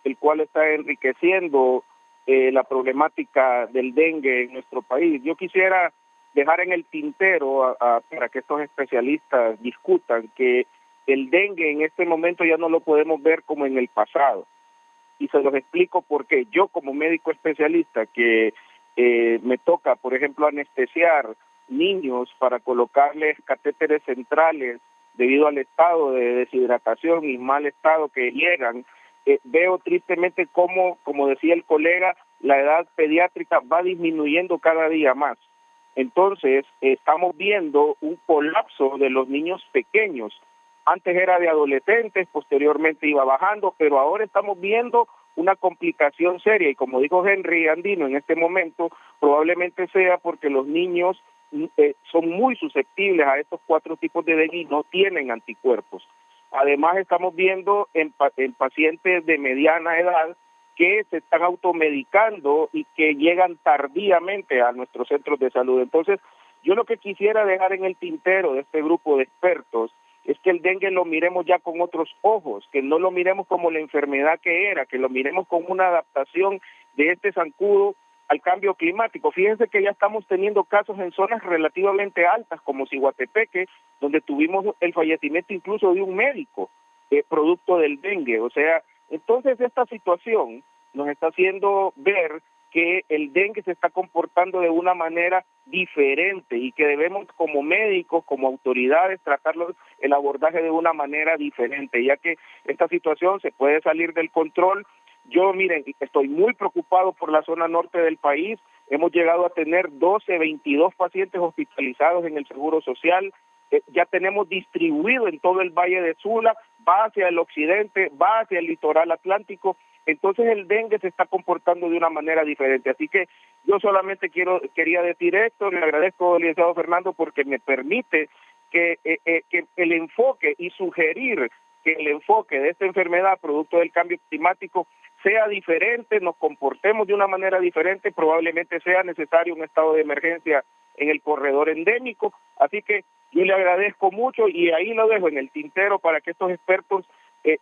el cual está enriqueciendo la problemática del dengue en nuestro país. Yo quisiera dejar en el tintero para que estos especialistas discutan que el dengue en este momento ya no lo podemos ver como en el pasado. Y se los explico por qué. Yo como médico especialista que me toca, por ejemplo, anestesiar niños para colocarles catéteres centrales debido al estado de deshidratación y mal estado que llegan, veo tristemente cómo, como decía el colega, la edad pediátrica va disminuyendo cada día más. Entonces, estamos viendo un colapso de los niños pequeños. Antes era de adolescentes, posteriormente iba bajando, pero ahora estamos viendo una complicación seria. Y como dijo Henry Andino en este momento, probablemente sea porque los niños son muy susceptibles a estos 4 tipos de dengue y no tienen anticuerpos. Además, estamos viendo en pacientes de mediana edad que se están automedicando y que llegan tardíamente a nuestros centros de salud. Entonces, yo lo que quisiera dejar en el tintero de este grupo de expertos es que el dengue lo miremos ya con otros ojos, que no lo miremos como la enfermedad que era, que lo miremos como una adaptación de este zancudo al cambio climático. Fíjense que ya estamos teniendo casos en zonas relativamente altas, como Ciguatepeque, donde tuvimos el fallecimiento incluso de un médico, producto del dengue. O sea, entonces esta situación nos está haciendo ver que el dengue se está comportando de una manera diferente y que debemos como médicos, como autoridades, tratarlo, el abordaje de una manera diferente, ya que esta situación se puede salir del control. Yo, miren, estoy muy preocupado por la zona norte del país. Hemos llegado a tener 22 pacientes hospitalizados en el Seguro Social. Ya tenemos distribuido en todo el Valle de Sula, va hacia el occidente, va hacia el litoral atlántico. Entonces el dengue se está comportando de una manera diferente. Así que yo solamente quería decir esto. Le agradezco al licenciado Fernando porque me permite que el enfoque y sugerir que el enfoque de esta enfermedad producto del cambio climático sea diferente, nos comportemos de una manera diferente, probablemente sea necesario un estado de emergencia en el corredor endémico. Así que yo le agradezco mucho y ahí lo dejo en el tintero para que estos expertos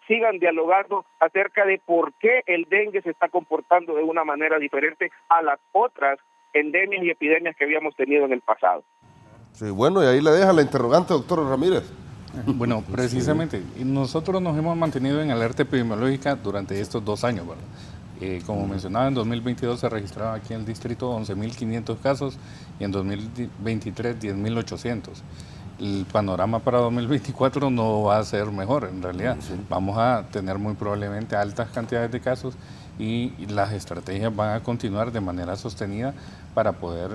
sigan dialogando acerca de por qué el dengue se está comportando de una manera diferente a las otras endemias y epidemias que habíamos tenido en el pasado. Sí, bueno, y ahí le deja la interrogante, doctor Ramírez. Bueno, precisamente, nosotros nos hemos mantenido en alerta epidemiológica durante estos 2 años, ¿verdad? Como mencionaba, en 2022 se registraron aquí en el distrito 11.500 casos y en 2023 10.800. El panorama para 2024 no va a ser mejor, en realidad. Vamos a tener muy probablemente altas cantidades de casos y las estrategias van a continuar de manera sostenida para poder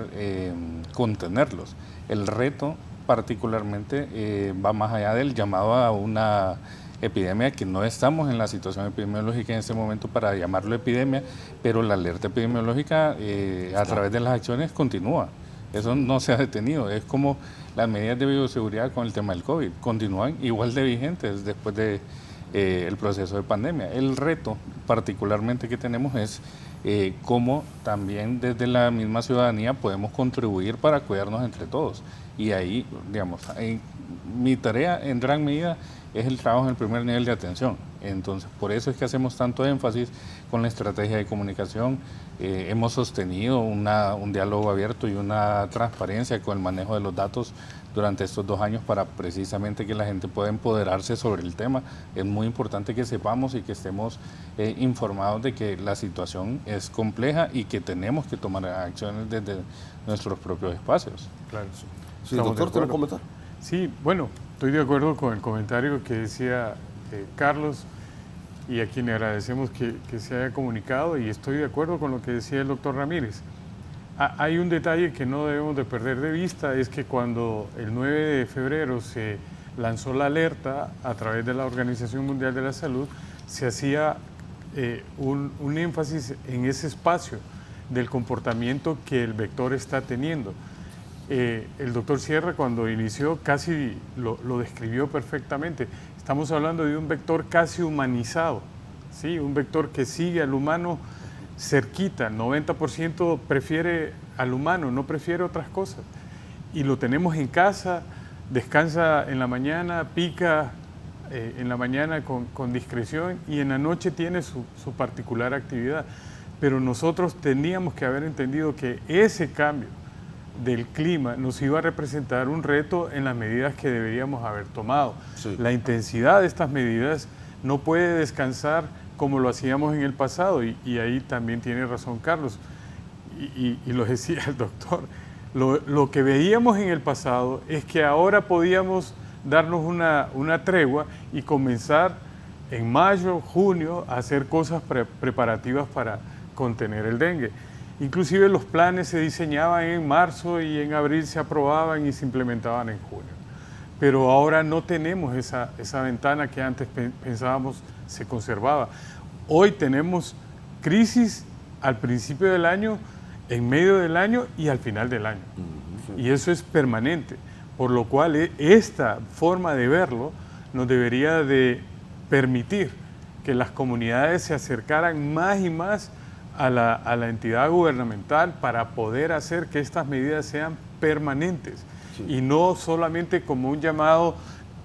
contenerlos. El reto particularmente va más allá del llamado a una epidemia, que no estamos en la situación epidemiológica en este momento para llamarlo epidemia, pero la alerta epidemiológica a través de las acciones continúa. Eso no se ha detenido. Es como las medidas de bioseguridad con el tema del COVID. Continúan igual de vigentes después de el proceso de pandemia. El reto particularmente que tenemos es cómo también desde la misma ciudadanía podemos contribuir para cuidarnos entre todos. Y ahí, digamos, mi tarea en gran medida es el trabajo en el primer nivel de atención. Entonces, por eso es que hacemos tanto énfasis con la estrategia de comunicación. Hemos sostenido un diálogo abierto y una transparencia con el manejo de los datos durante estos 2 años para precisamente que la gente pueda empoderarse sobre el tema. Es muy importante que sepamos y que estemos informados de que la situación es compleja y que tenemos que tomar acciones desde nuestros propios espacios. Claro. Sí, doctor, ¿tiene un comentario? Sí, bueno, estoy de acuerdo con el comentario que decía Carlos, y a quien le agradecemos que se haya comunicado, y estoy de acuerdo con lo que decía el doctor Ramírez. Hay un detalle que no debemos de perder de vista, es que cuando el 9 de febrero se lanzó la alerta a través de la Organización Mundial de la Salud, se hacía un énfasis en ese espacio del comportamiento que el vector está teniendo. El doctor Sierra, cuando inició, casi lo describió perfectamente. Estamos hablando de un vector casi humanizado, ¿sí? Un vector que sigue al humano cerquita. El 90% prefiere al humano, no prefiere otras cosas. Y lo tenemos en casa, descansa en la mañana, pica en la mañana con discreción y en la noche tiene su particular actividad. Pero nosotros teníamos que haber entendido que ese cambio del clima nos iba a representar un reto en las medidas que deberíamos haber tomado. Sí. La intensidad de estas medidas no puede descansar como lo hacíamos en el pasado y ahí también tiene razón Carlos y lo decía el doctor. Lo que veíamos en el pasado es que ahora podíamos darnos una tregua y comenzar en mayo, junio a hacer cosas preparativas contener el dengue. Inclusive los planes se diseñaban en marzo y en abril se aprobaban y se implementaban en junio. Pero ahora no tenemos esa ventana que antes pensábamos se conservaba. Hoy tenemos crisis al principio del año, en medio del año y al final del año. Y eso es permanente, por lo cual esta forma de verlo nos debería de permitir que las comunidades se acercaran más y más a la entidad gubernamental para poder hacer que estas medidas sean permanentes y no solamente como un llamado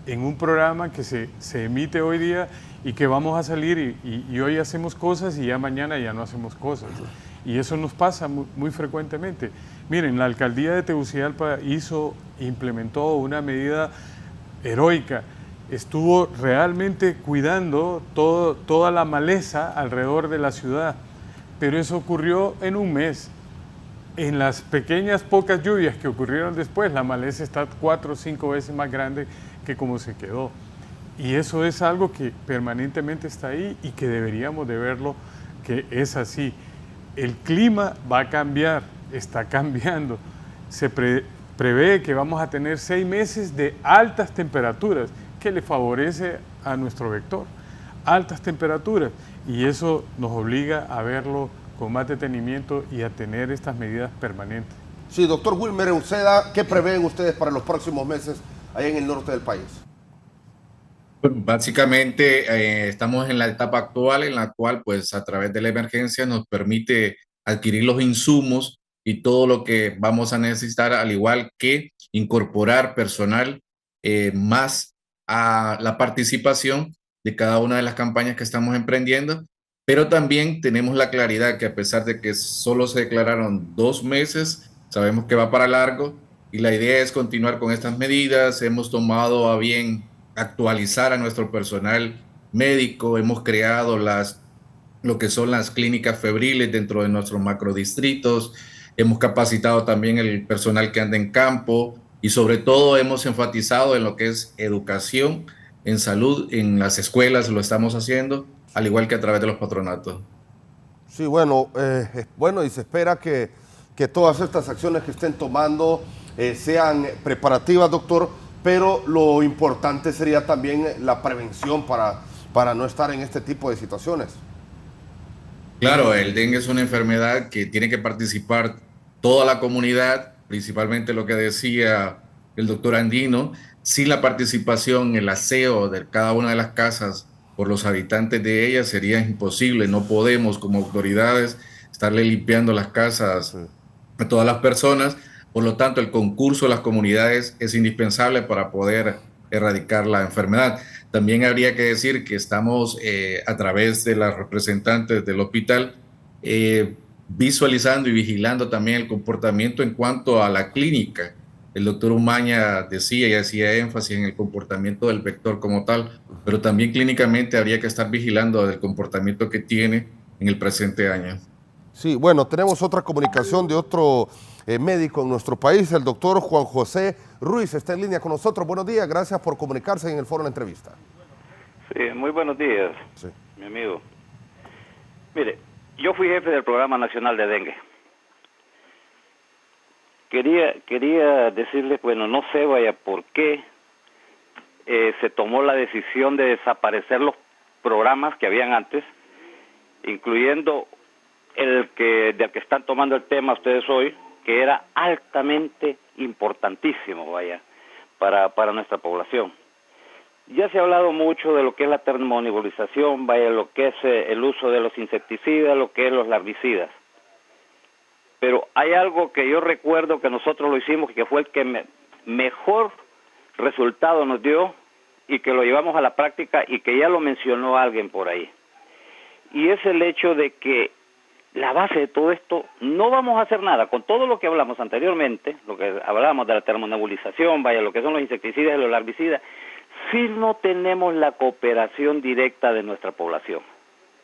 en un programa que se emite hoy día y que vamos a salir y hoy hacemos cosas y ya mañana ya no hacemos cosas. Y eso nos pasa muy frecuentemente. Miren, la alcaldía de Tegucigalpa implementó una medida heroica. Estuvo realmente cuidando toda la maleza alrededor de la ciudad, pero eso ocurrió en un mes. En las pequeñas pocas lluvias que ocurrieron después, la maleza está 4 o 5 veces más grande que como se quedó. Y eso es algo que permanentemente está ahí y que deberíamos de verlo que es así. El clima va a cambiar, está cambiando. Se prevé que vamos a tener 6 meses de altas temperaturas que le favorece a nuestro vector. Altas temperaturas. Y eso nos obliga a verlo con más detenimiento y a tener estas medidas permanentes. Sí, doctor Wilmer Uceda, ¿qué prevén ustedes para los próximos meses allá en el norte del país? Bueno, básicamente estamos en la etapa actual en la cual pues a través de la emergencia nos permite adquirir los insumos y todo lo que vamos a necesitar, al igual que incorporar personal más a la participación de cada una de las campañas que estamos emprendiendo, pero también tenemos la claridad que a pesar de que solo se declararon 2 meses, sabemos que va para largo y la idea es continuar con estas medidas. Hemos tomado a bien actualizar a nuestro personal médico, hemos creado lo que son las clínicas febriles dentro de nuestros macrodistritos, hemos capacitado también el personal que anda en campo y sobre todo hemos enfatizado en lo que es educación en salud, en las escuelas lo estamos haciendo, al igual que a través de los patronatos. Sí, bueno, y se espera que todas estas acciones que estén tomando sean preparativas, doctor, pero lo importante sería también la prevención para no estar en este tipo de situaciones. Claro, el dengue es una enfermedad que tiene que participar toda la comunidad, principalmente lo que decía el doctor Andino. Sin la participación, el aseo de cada una de las casas por los habitantes de ellas sería imposible. No podemos como autoridades estarle limpiando las casas a todas las personas. Por lo tanto, el concurso de las comunidades es indispensable para poder erradicar la enfermedad. También habría que decir que estamos a través de las representantes del hospital visualizando y vigilando también el comportamiento en cuanto a la clínica. El doctor Umaña decía y hacía énfasis en el comportamiento del vector como tal, pero también clínicamente habría que estar vigilando el comportamiento que tiene en el presente año. Sí, bueno, tenemos otra comunicación de otro médico en nuestro país, el doctor Juan José Ruiz, está en línea con nosotros. Buenos días, gracias por comunicarse en el foro de la entrevista. Sí, muy buenos días, sí, mi amigo. Mire, yo fui jefe del Programa Nacional de Dengue. Quería decirles, bueno, no sé, vaya, por qué se tomó la decisión de desaparecer los programas que habían antes, incluyendo del que están tomando el tema ustedes hoy, que era altamente importantísimo, vaya, para nuestra población. Ya se ha hablado mucho de lo que es la termonebulización, vaya, lo que es el uso de los insecticidas, lo que es los larvicidas. Pero hay algo que yo recuerdo que nosotros lo hicimos y que fue el que mejor resultado nos dio y que lo llevamos a la práctica y que ya lo mencionó alguien por ahí. Y es el hecho de que la base de todo esto, no vamos a hacer nada con todo lo que hablamos anteriormente, lo que hablábamos de la termonebulización, vaya, lo que son los insecticidas y los larvicidas, si no tenemos la cooperación directa de nuestra población.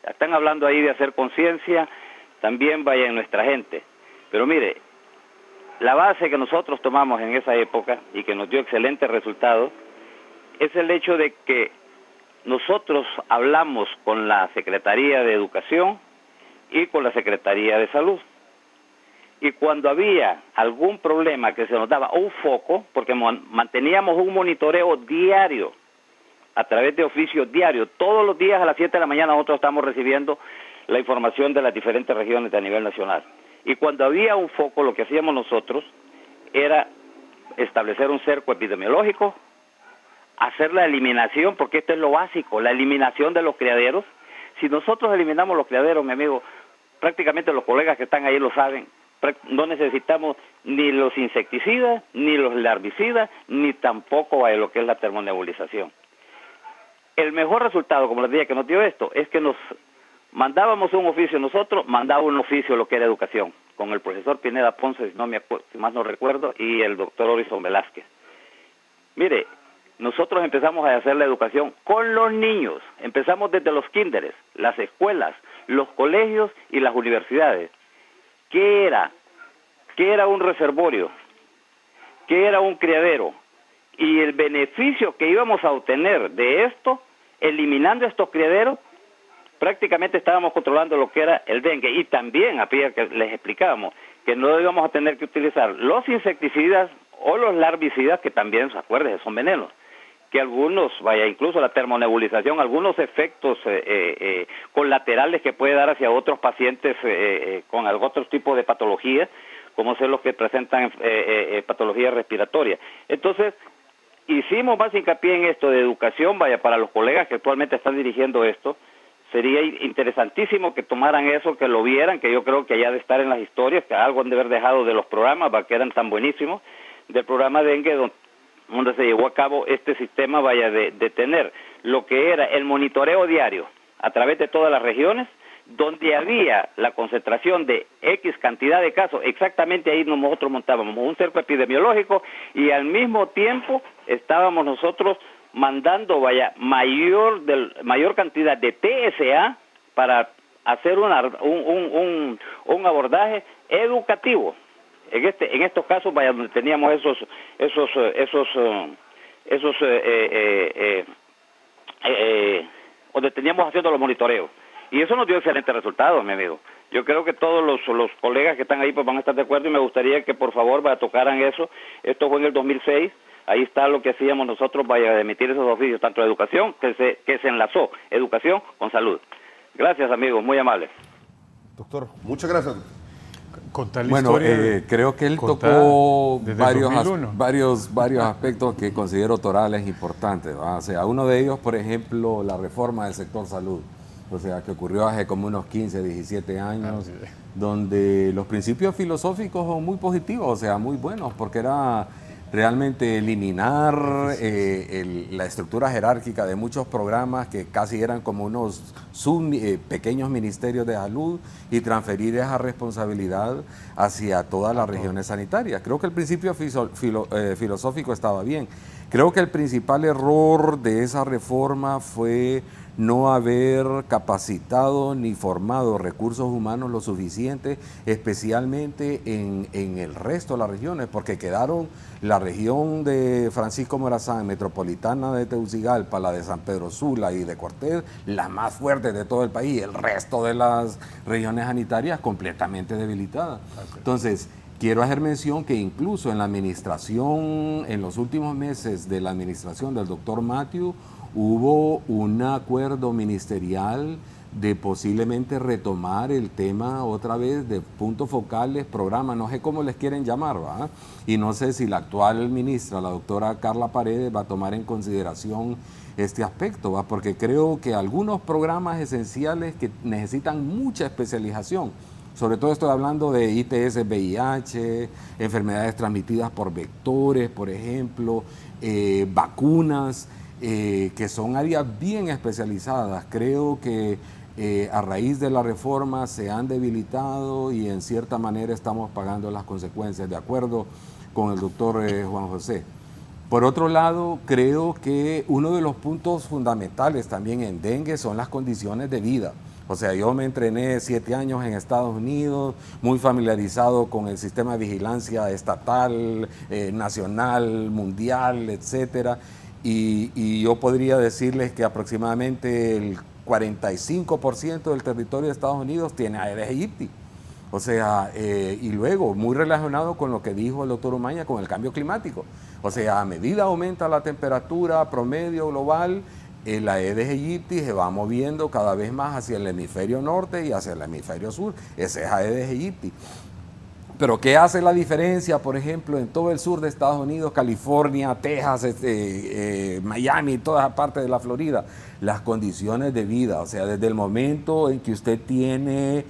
Están hablando ahí de hacer conciencia, también vaya en nuestra gente. Pero mire, la base que nosotros tomamos en esa época y que nos dio excelentes resultados es el hecho de que nosotros hablamos con la Secretaría de Educación y con la Secretaría de Salud. Y cuando había algún problema que se nos daba un foco, porque manteníamos un monitoreo diario, a través de oficios diarios, todos los días a las 7 de la mañana nosotros estamos recibiendo la información de las diferentes regiones de a nivel nacional. Y cuando había un foco, lo que hacíamos nosotros era establecer un cerco epidemiológico, hacer la eliminación, porque esto es lo básico, la eliminación de los criaderos. Si nosotros eliminamos los criaderos, mi amigo, prácticamente los colegas que están ahí lo saben, no necesitamos ni los insecticidas, ni los larvicidas, ni tampoco lo que es la termonebulización. El mejor resultado, como les dije, que nos dio esto, es que nos mandábamos un oficio nosotros, mandaba un oficio lo que era educación, con el profesor Pineda Ponce, si más no recuerdo, y el doctor Horizon Velázquez. Mire, nosotros empezamos a hacer la educación con los niños, empezamos desde los kinderes, las escuelas, los colegios y las universidades. ¿Qué era? ¿Qué era un reservorio? ¿Qué era un criadero? Y el beneficio que íbamos a obtener de esto, eliminando estos criaderos, prácticamente estábamos controlando lo que era el dengue. Y también, a pesar que les explicábamos, que no íbamos a tener que utilizar los insecticidas o los larvicidas, que también, acuérdense, son venenos. Que algunos, incluso la termonebulización, algunos efectos colaterales que puede dar hacia otros pacientes con otros tipos de patologías, como son los que presentan patologías respiratorias. Entonces, hicimos más hincapié en esto de educación, para los colegas que actualmente están dirigiendo esto, sería interesantísimo que tomaran eso, que lo vieran, que yo creo que ya de estar en las historias, que algo han de haber dejado de los programas, que eran tan buenísimos, del programa dengue, donde se llevó a cabo este sistema de tener lo que era el monitoreo diario a través de todas las regiones, donde había la concentración de X cantidad de casos, exactamente ahí nosotros montábamos un cerco epidemiológico y al mismo tiempo estábamos nosotros mandando mayor cantidad de TSA para hacer un abordaje educativo. En estos casos, donde teníamos donde teníamos haciendo los monitoreos. Y eso nos dio excelentes resultados, mi amigo. Yo creo que todos los colegas que están ahí pues van a estar de acuerdo y me gustaría que por favor tocaran eso. Esto fue en el 2006. Ahí está lo que hacíamos nosotros de emitir esos oficios, tanto de educación, que se enlazó educación con salud. Gracias, amigos, muy amables. Doctor, muchas gracias. Creo que él tocó varios aspectos que considero torales importantes, ¿va? O sea, uno de ellos, por ejemplo, la reforma del sector salud, o sea, que ocurrió hace como unos 15, 17 años, donde los principios filosóficos son muy positivos, o sea, muy buenos, porque era realmente eliminar la estructura jerárquica de muchos programas que casi eran como unos pequeños ministerios de salud y transferir esa responsabilidad hacia todas las regiones sanitarias. Creo que el principio filosófico estaba bien. Creo que el principal error de esa reforma fue no haber capacitado ni formado recursos humanos lo suficiente, especialmente en el resto de las regiones, porque quedaron la región de Francisco Morazán, metropolitana de Tegucigalpa, la de San Pedro Sula y de Cortés, las más fuertes de todo el país, el resto de las regiones sanitarias completamente debilitadas. Entonces, quiero hacer mención que incluso en la administración, en los últimos meses de la administración del doctor Matthew, hubo un acuerdo ministerial de posiblemente retomar el tema otra vez de puntos focales, programas, no sé cómo les quieren llamar, ¿va? Y no sé si la actual ministra, la doctora Carla Paredes, va a tomar en consideración este aspecto, ¿va? Porque creo que algunos programas esenciales que necesitan mucha especialización, sobre todo estoy hablando de ITS, VIH, enfermedades transmitidas por vectores, por ejemplo, vacunas, que son áreas bien especializadas. Creo que a raíz de la reforma se han debilitado y en cierta manera estamos pagando las consecuencias, de acuerdo con el doctor Juan José. Por otro lado, creo que uno de los puntos fundamentales también en dengue son las condiciones de vida. O sea, yo me entrené 7 años en Estados Unidos, muy familiarizado con el sistema de vigilancia estatal, nacional, mundial, etcétera. Y yo podría decirles que aproximadamente el 45% del territorio de Estados Unidos tiene Aedes aegypti. O sea, y luego, muy relacionado con lo que dijo el doctor Umaña con el cambio climático. O sea, a medida aumenta la temperatura promedio global, el Aedes aegypti se va moviendo cada vez más hacia el hemisferio norte y hacia el hemisferio sur. Ese es Aedes aegypti. Pero ¿qué hace la diferencia, por ejemplo, en todo el sur de Estados Unidos, California, Texas, Miami, toda esa parte de la Florida? Las condiciones de vida. O sea, desde el momento en que usted tiene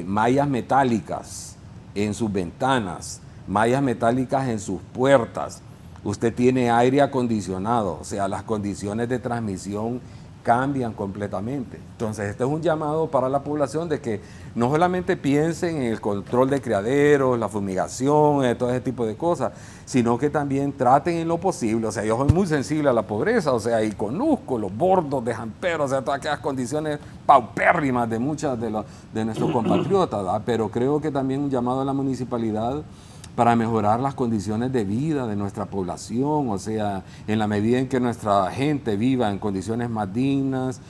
mallas metálicas en sus ventanas, mallas metálicas en sus puertas, usted tiene aire acondicionado, o sea, las condiciones de transmisión cambian completamente. Entonces, este es un llamado para la población de que no solamente piensen en el control de criaderos, la fumigación, todo ese tipo de cosas, sino que también traten en lo posible. O sea, yo soy muy sensible a la pobreza, o sea, y conozco los bordos de San Pedro, o sea, todas aquellas condiciones paupérrimas de muchas de nuestros compatriotas, ¿verdad? Pero creo que también un llamado a la municipalidad para mejorar las condiciones de vida de nuestra población, o sea, en la medida en que nuestra gente viva en condiciones más dignas,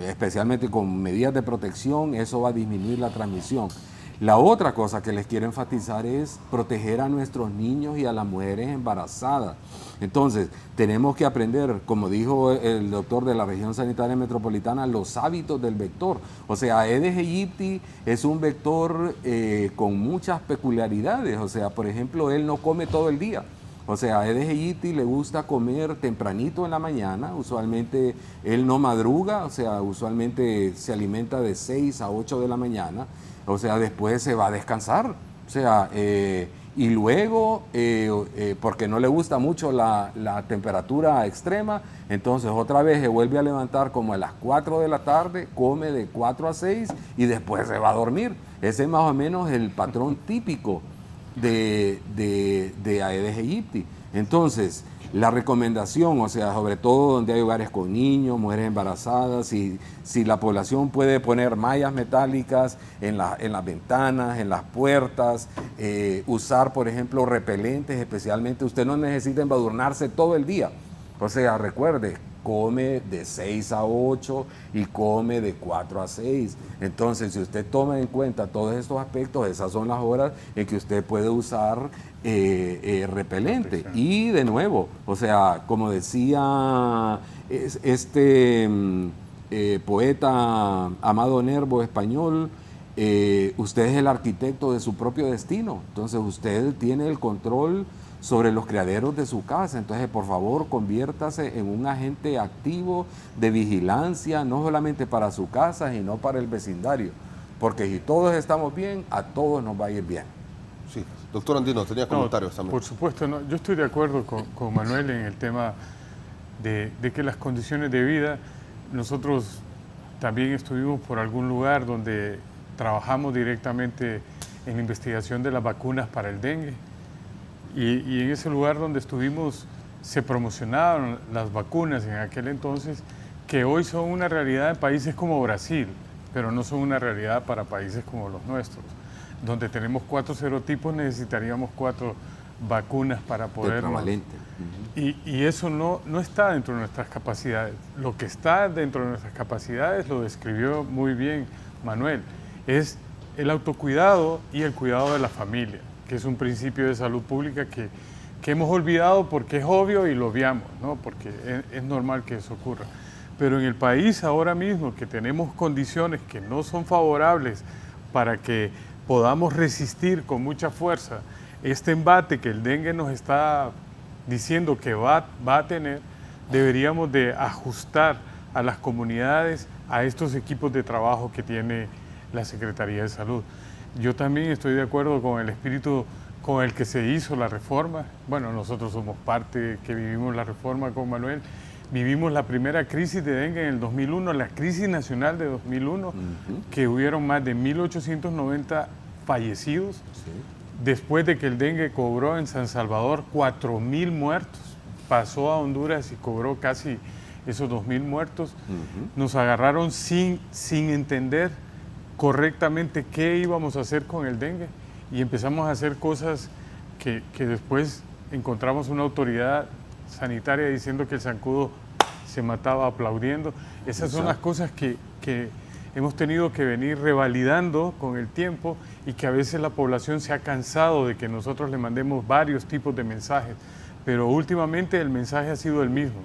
especialmente con medidas de protección, eso va a disminuir la transmisión. La otra cosa que les quiero enfatizar es proteger a nuestros niños y a las mujeres embarazadas. Entonces, tenemos que aprender, como dijo el doctor de la región sanitaria metropolitana, los hábitos del vector. O sea, Aedes aegypti es un vector con muchas peculiaridades. O sea, por ejemplo, él no come todo el día. O sea, a Aedes aegypti le gusta comer tempranito en la mañana, usualmente él no madruga, o sea, usualmente se alimenta de 6 a 8 de la mañana, o sea, después se va a descansar, o sea, y luego, porque no le gusta mucho la temperatura extrema, entonces otra vez se vuelve a levantar como a las 4 de la tarde, come de 4 a 6 y después se va a dormir. Ese es más o menos el patrón típico de Aedes aegypti. Entonces, la recomendación, o sea, sobre todo donde hay hogares con niños, mujeres embarazadas, si la población puede poner mallas metálicas en las ventanas, en las puertas, usar, por ejemplo, repelentes, especialmente, usted no necesita embadurnarse todo el día. O sea, recuerde, come de 6 a 8 y come de 4 a 6. Entonces, si usted toma en cuenta todos estos aspectos, esas son las horas en que usted puede usar repelente. Y de nuevo, o sea, como decía poeta Amado Nervo español, usted es el arquitecto de su propio destino. Entonces, usted tiene el control sobre los criaderos de su casa. Entonces, por favor, conviértase en un agente activo de vigilancia, no solamente para su casa, sino para el vecindario. Porque si todos estamos bien, a todos nos va a ir bien. Sí, doctor Andino, tenía comentarios también. Por supuesto, no, yo estoy de acuerdo con Manuel en el tema de que las condiciones de vida, nosotros también estuvimos por algún lugar donde trabajamos directamente en la investigación de las vacunas para el dengue. Y en ese lugar donde estuvimos se promocionaron las vacunas en aquel entonces, que hoy son una realidad en países como Brasil, pero no son una realidad para países como los nuestros. Donde tenemos 4 serotipos, necesitaríamos 4 vacunas para poder... Y eso no está dentro de nuestras capacidades. Lo que está dentro de nuestras capacidades, lo describió muy bien Manuel, es el autocuidado y el cuidado de la familia, que es un principio de salud pública que hemos olvidado porque es obvio y lo obviamos, ¿no? Porque es normal que eso ocurra. Pero en el país ahora mismo, que tenemos condiciones que no son favorables para que podamos resistir con mucha fuerza este embate que el dengue nos está diciendo que va a tener, deberíamos de ajustar a las comunidades a estos equipos de trabajo que tiene la Secretaría de Salud. Yo también estoy de acuerdo con el espíritu con el que se hizo la reforma. Bueno, nosotros somos parte que vivimos la reforma con Manuel. Vivimos la primera crisis de dengue en el 2001, la crisis nacional de 2001, que hubieron más de 1.890 fallecidos. Sí. Después de que el dengue cobró en San Salvador 4.000 muertos, pasó a Honduras y cobró casi esos 2.000 muertos. Nos agarraron sin entender correctamente qué íbamos a hacer con el dengue y empezamos a hacer cosas que después encontramos una autoridad sanitaria diciendo que el zancudo se mataba aplaudiendo. Esas son las cosas que hemos tenido que venir revalidando con el tiempo y que a veces la población se ha cansado de que nosotros le mandemos varios tipos de mensajes, pero últimamente el mensaje ha sido el mismo.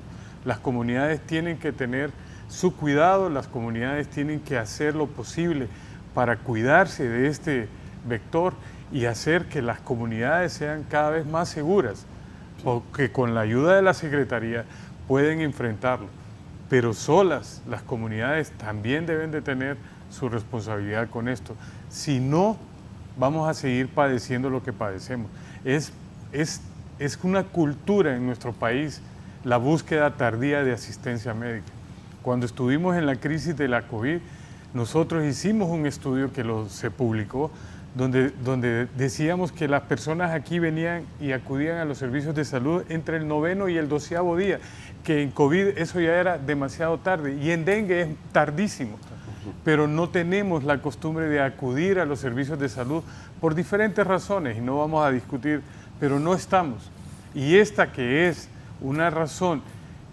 Las comunidades tienen que tener su cuidado, las comunidades tienen que hacer lo posible para cuidarse de este vector y hacer que las comunidades sean cada vez más seguras, porque con la ayuda de la Secretaría pueden enfrentarlo. Pero solas las comunidades también deben de tener su responsabilidad con esto. Si no, vamos a seguir padeciendo lo que padecemos. Es una cultura en nuestro país la búsqueda tardía de asistencia médica. Cuando estuvimos en la crisis de la COVID, nosotros hicimos un estudio que se publicó, donde decíamos que las personas aquí venían y acudían a los servicios de salud entre el 9º y el 12º día, que en COVID eso ya era demasiado tarde y en dengue es tardísimo, pero no tenemos la costumbre de acudir a los servicios de salud por diferentes razones y no vamos a discutir, pero no estamos. Y esta que es una razón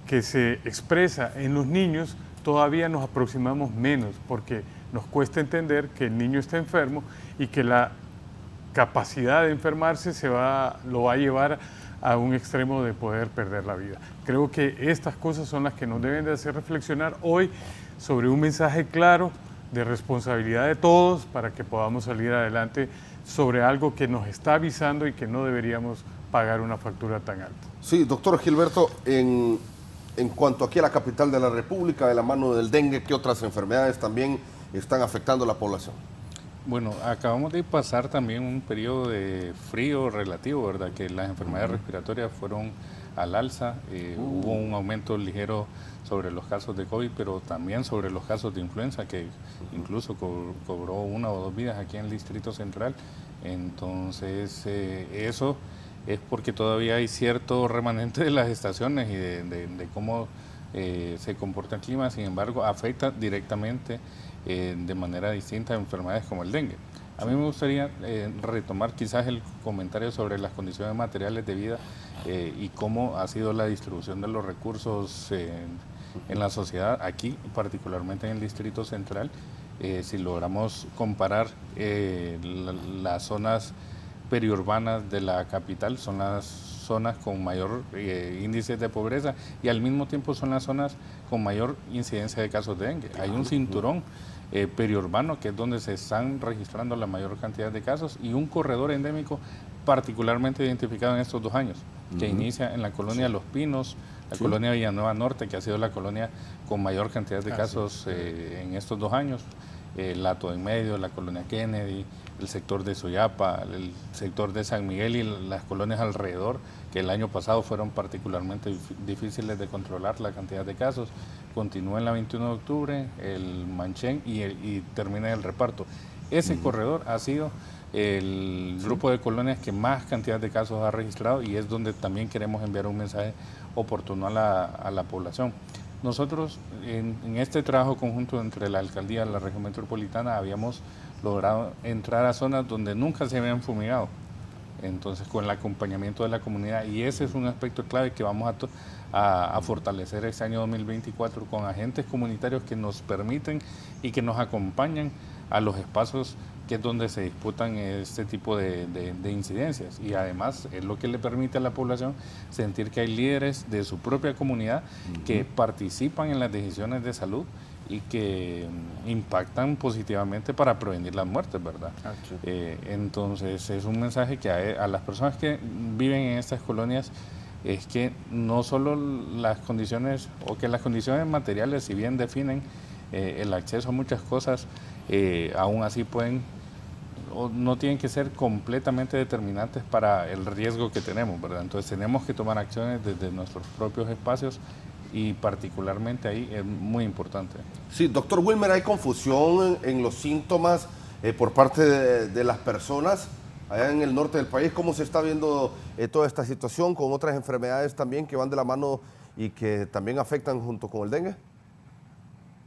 que se expresa en los niños, todavía nos aproximamos menos porque nos cuesta entender que el niño está enfermo y que la capacidad de enfermarse lo va a llevar a un extremo de poder perder la vida. Creo que estas cosas son las que nos deben de hacer reflexionar hoy sobre un mensaje claro de responsabilidad de todos para que podamos salir adelante sobre algo que nos está avisando y que no deberíamos pagar una factura tan alta. Sí, doctor Gilberto, en cuanto aquí a la capital de la República, de la mano del dengue, ¿qué otras enfermedades también están afectando a la población? Bueno, acabamos de pasar también un periodo de frío relativo, ¿verdad? Que las enfermedades respiratorias fueron al alza, hubo un aumento ligero sobre los casos de COVID, pero también sobre los casos de influenza, que incluso cobró 1 o 2 vidas aquí en el Distrito Central. Entonces, eso es porque todavía hay cierto remanente de las estaciones y de cómo se comporta el clima, sin embargo, afecta directamente de manera distinta a enfermedades como el dengue. A mí me gustaría retomar quizás el comentario sobre las condiciones materiales de vida y cómo ha sido la distribución de los recursos en la sociedad, aquí particularmente en el Distrito Central. Si logramos comparar las zonas periurbanas de la capital, son las zonas con mayor índice de pobreza y al mismo tiempo son las zonas con mayor incidencia de casos de dengue. Hay un cinturón periurbano que es donde se están registrando la mayor cantidad de casos y un corredor endémico particularmente identificado en estos 2 años, que inicia en la colonia Los Pinos, la colonia Villanueva Norte, que ha sido la colonia con mayor cantidad de casos en estos 2 años, la Todo en Medio, la colonia Kennedy, el sector de Soyapa, el sector de San Miguel y las colonias alrededor, que el año pasado fueron particularmente difíciles de controlar la cantidad de casos. Continúa en la 21 de octubre, el Manchén y termina el Reparto. Ese corredor ha sido el grupo de colonias que más cantidad de casos ha registrado y es donde también queremos enviar un mensaje oportuno a la población. Nosotros en este trabajo conjunto entre la Alcaldía y la Región Metropolitana habíamos logrado entrar a zonas donde nunca se habían fumigado, entonces con el acompañamiento de la comunidad, y ese es un aspecto clave que vamos a fortalecer este año 2024 con agentes comunitarios que nos permiten y que nos acompañan a los espacios que es donde se disputan este tipo de incidencias, y además es lo que le permite a la población sentir que hay líderes de su propia comunidad que participan en las decisiones de salud y que impactan positivamente para prevenir las muertes, ¿verdad? Entonces es un mensaje que a las personas que viven en estas colonias es que no solo las condiciones, o que las condiciones materiales, si bien definen el acceso a muchas cosas, aún así no tienen que ser completamente determinantes para el riesgo que tenemos, ¿verdad? Entonces tenemos que tomar acciones desde nuestros propios espacios y particularmente ahí es muy importante. Sí, doctor Wilmer, ¿hay confusión en los síntomas por parte de las personas allá en el norte del país? ¿Cómo se está viendo toda esta situación con otras enfermedades también que van de la mano y que también afectan junto con el dengue?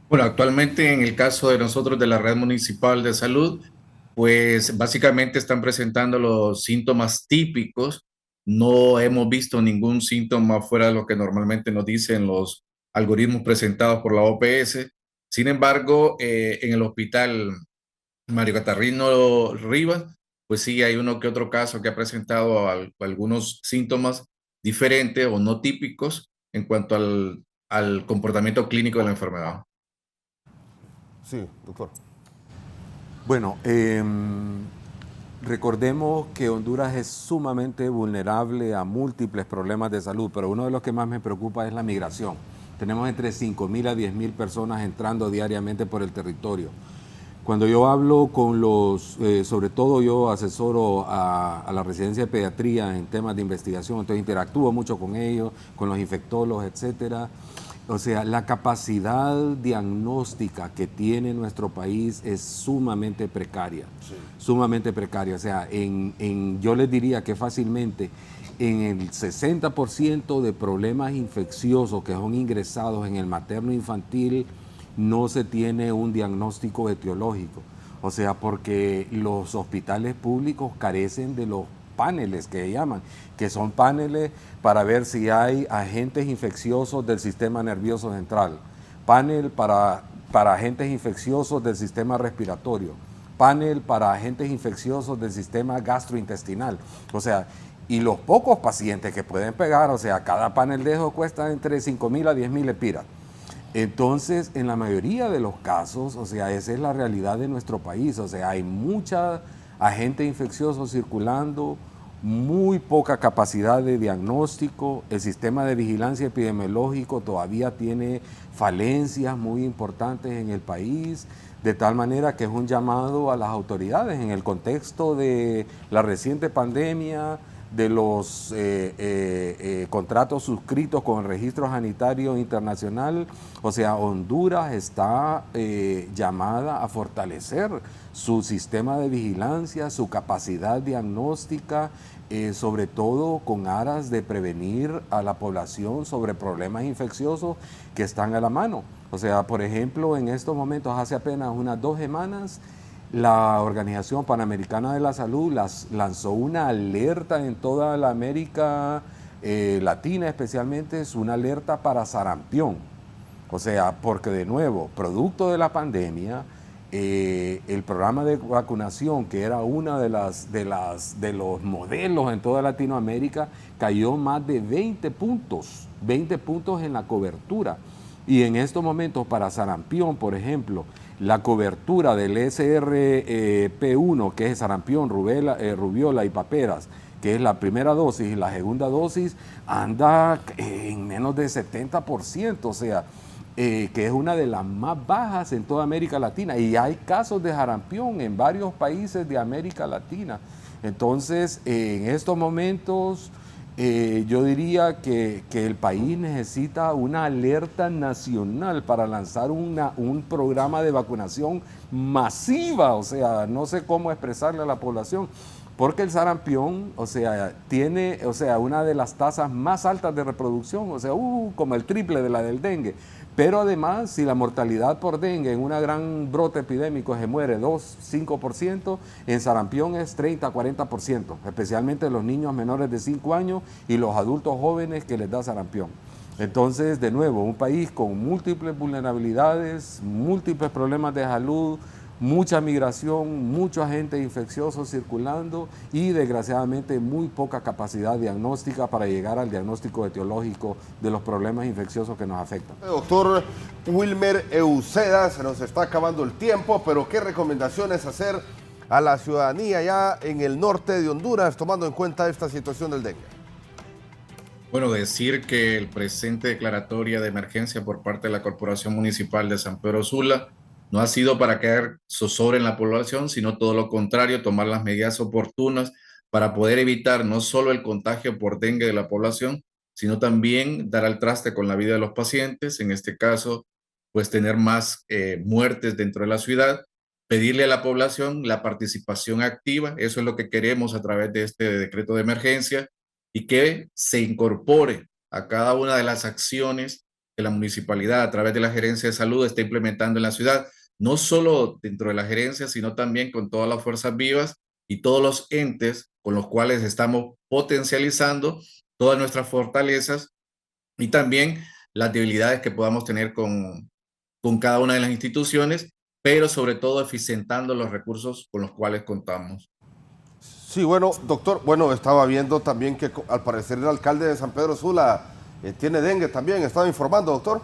Bueno, actualmente en el caso de nosotros de la Red Municipal de Salud, pues básicamente están presentando los síntomas típicos. No hemos visto ningún síntoma fuera de lo que normalmente nos dicen los algoritmos presentados por la OPS. Sin embargo, en el hospital Mario Catarrino Rivas, pues sí hay uno que otro caso que ha presentado algunos síntomas diferentes o no típicos en cuanto al comportamiento clínico de la enfermedad. Sí, doctor. Bueno, recordemos que Honduras es sumamente vulnerable a múltiples problemas de salud, pero uno de los que más me preocupa es la migración. Tenemos entre 5.000 a 10.000 personas entrando diariamente por el territorio. Cuando yo hablo con sobre todo yo asesoro a la residencia de pediatría en temas de investigación, entonces interactúo mucho con ellos, con los infectólogos, etcétera. O sea, la capacidad diagnóstica que tiene nuestro país es sumamente precaria, sumamente precaria. O sea, yo les diría que fácilmente en el 60% de problemas infecciosos que son ingresados en el materno infantil no se tiene un diagnóstico etiológico. O sea, porque los hospitales públicos carecen de los paneles que llaman, que son paneles para ver si hay agentes infecciosos del sistema nervioso central, panel para agentes infecciosos del sistema respiratorio, panel para agentes infecciosos del sistema gastrointestinal. O sea, y los pocos pacientes que pueden pegar, o sea, cada panel de esos cuesta entre 5.000 a 10.000 lempiras. Entonces, en la mayoría de los casos, o sea, esa es la realidad de nuestro país, o sea, hay mucha agente infeccioso circulando, muy poca capacidad de diagnóstico, el sistema de vigilancia epidemiológico todavía tiene falencias muy importantes en el país, de tal manera que es un llamado a las autoridades en el contexto de la reciente pandemia, de los contratos suscritos con el Registro Sanitario Internacional. O sea, Honduras está llamada a fortalecer su sistema de vigilancia, su capacidad diagnóstica, sobre todo con aras de prevenir a la población sobre problemas infecciosos que están a la mano. O sea, por ejemplo, en estos momentos, hace apenas unas 2 semanas, la Organización Panamericana de la Salud lanzó una alerta en toda la América Latina, especialmente, es una alerta para sarampión. O sea, porque de nuevo, producto de la pandemia, el programa de vacunación, que era uno de los modelos en toda Latinoamérica, cayó más de 20 puntos en la cobertura. Y en estos momentos, para sarampión, por ejemplo, la cobertura del SRP1, que es sarampión, rubiola y paperas, que es la primera dosis, y la segunda dosis anda en menos de 70%, o sea, que es una de las más bajas en toda América Latina. Y hay casos de sarampión en varios países de América Latina. Entonces, en estos momentos, yo diría que el país necesita una alerta nacional para lanzar un programa de vacunación masiva, o sea, no sé cómo expresarle a la población, porque el sarampión, o sea, tiene, o sea, una de las tasas más altas de reproducción, o sea, como el triple de la del dengue. Pero además, si la mortalidad por dengue en un gran brote epidémico se muere 2-5%, en sarampión es 30-40%, especialmente los niños menores de 5 años y los adultos jóvenes que les da sarampión. Entonces, de nuevo, un país con múltiples vulnerabilidades, múltiples problemas de salud, mucha migración, mucho agente infeccioso circulando y desgraciadamente muy poca capacidad diagnóstica para llegar al diagnóstico etiológico de los problemas infecciosos que nos afectan. Doctor Wilmer Euseda, se nos está acabando el tiempo, pero ¿qué recomendaciones hacer a la ciudadanía ya en el norte de Honduras tomando en cuenta esta situación del dengue? Bueno, decir que el presente declaratoria de emergencia por parte de la Corporación Municipal de San Pedro Sula no ha sido para caer zozobra en la población, sino todo lo contrario, tomar las medidas oportunas para poder evitar no solo el contagio por dengue de la población, sino también dar al traste con la vida de los pacientes, en este caso, pues tener más muertes dentro de la ciudad, pedirle a la población la participación activa, eso es lo que queremos a través de este decreto de emergencia, y que se incorpore a cada una de las acciones que la municipalidad a través de la gerencia de salud está implementando en la ciudad, no solo dentro de la gerencia, sino también con todas las fuerzas vivas y todos los entes con los cuales estamos potencializando todas nuestras fortalezas y también las debilidades que podamos tener con cada una de las instituciones, pero sobre todo eficientando los recursos con los cuales contamos. Sí, bueno, doctor, bueno, estaba viendo también que al parecer el alcalde de San Pedro Sula tiene dengue también, estaba informando, doctor.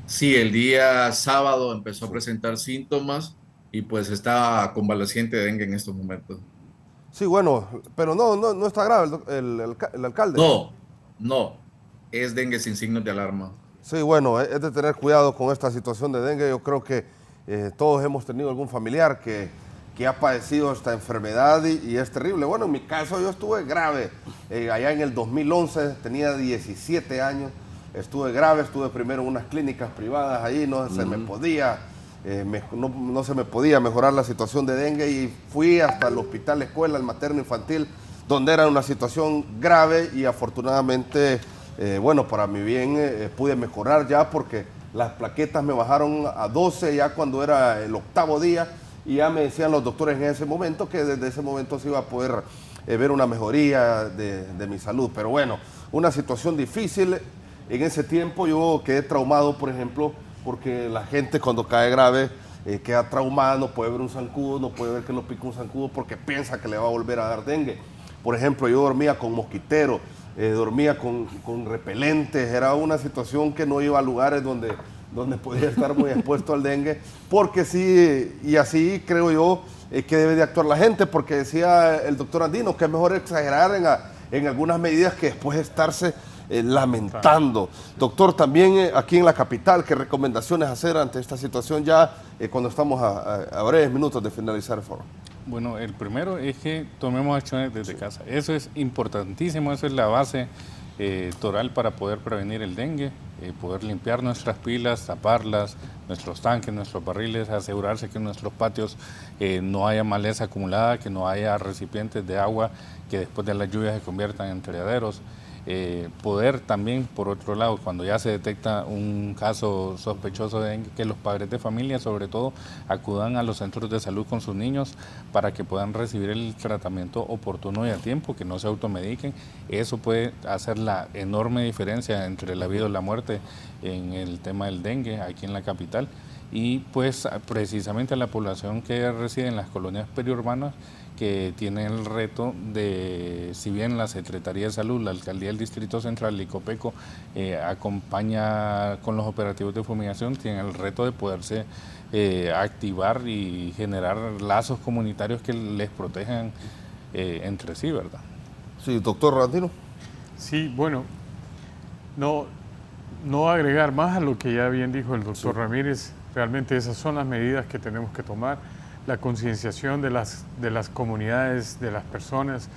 Sí, el día sábado empezó a presentar síntomas y pues está convaleciente de dengue en estos momentos. Sí, bueno, pero no está grave el alcalde. No, es dengue sin signos de alarma. Sí, bueno, es de tener cuidado con esta situación de dengue. Yo creo que todos hemos tenido algún familiar que ha padecido esta enfermedad y es terrible. Bueno, en mi caso yo estuve grave. Allá en el 2011 tenía 17 años, estuve grave, estuve primero en unas clínicas privadas, ahí no se me podía, no se me podía mejorar la situación de dengue y fui hasta el hospital escuela, el materno infantil, donde era una situación grave y afortunadamente, bueno, para mi bien pude mejorar ya porque las plaquetas me bajaron a 12 ya cuando era el 8º día. Y ya me decían los doctores en ese momento que desde ese momento se iba a poder ver una mejoría de mi salud. Pero bueno, una situación difícil. En ese tiempo yo quedé traumado, por ejemplo, porque la gente cuando cae grave queda traumada, no puede ver un zancudo, no puede ver que lo pica un zancudo porque piensa que le va a volver a dar dengue. Por ejemplo, yo dormía con mosquitero, dormía con repelentes, era una situación que no iba a lugares donde podía estar muy expuesto al dengue, porque sí, y así creo yo que debe de actuar la gente, porque decía el doctor Andino que es mejor exagerar en algunas medidas que después estarse lamentando. Doctor, también aquí en la capital, ¿qué recomendaciones hacer ante esta situación ya cuando estamos a breves minutos de finalizar el foro? Bueno, el primero es que tomemos acciones desde casa. Eso es importantísimo, eso es la base toral para poder prevenir el dengue, poder limpiar nuestras pilas, taparlas, nuestros tanques, nuestros barriles, asegurarse que en nuestros patios no haya maleza acumulada, que no haya recipientes de agua que después de las lluvias se conviertan en criaderos. Poder también, por otro lado, cuando ya se detecta un caso sospechoso de dengue, que los padres de familia, sobre todo, acudan a los centros de salud con sus niños para que puedan recibir el tratamiento oportuno y a tiempo, que no se automediquen. Eso puede hacer la enorme diferencia entre la vida y la muerte en el tema del dengue aquí en la capital. Y pues precisamente a la población que reside en las colonias periurbanas, que tiene el reto de, si bien la Secretaría de Salud, la Alcaldía del Distrito Central y Copeco acompaña con los operativos de fumigación, tienen el reto de poderse activar y generar lazos comunitarios que les protejan entre sí, ¿verdad? Sí, doctor Randino. Sí, bueno, no agregar más a lo que ya bien dijo el doctor Ramírez. Realmente esas son las medidas que tenemos que tomar. La concienciación de las comunidades, de las personas,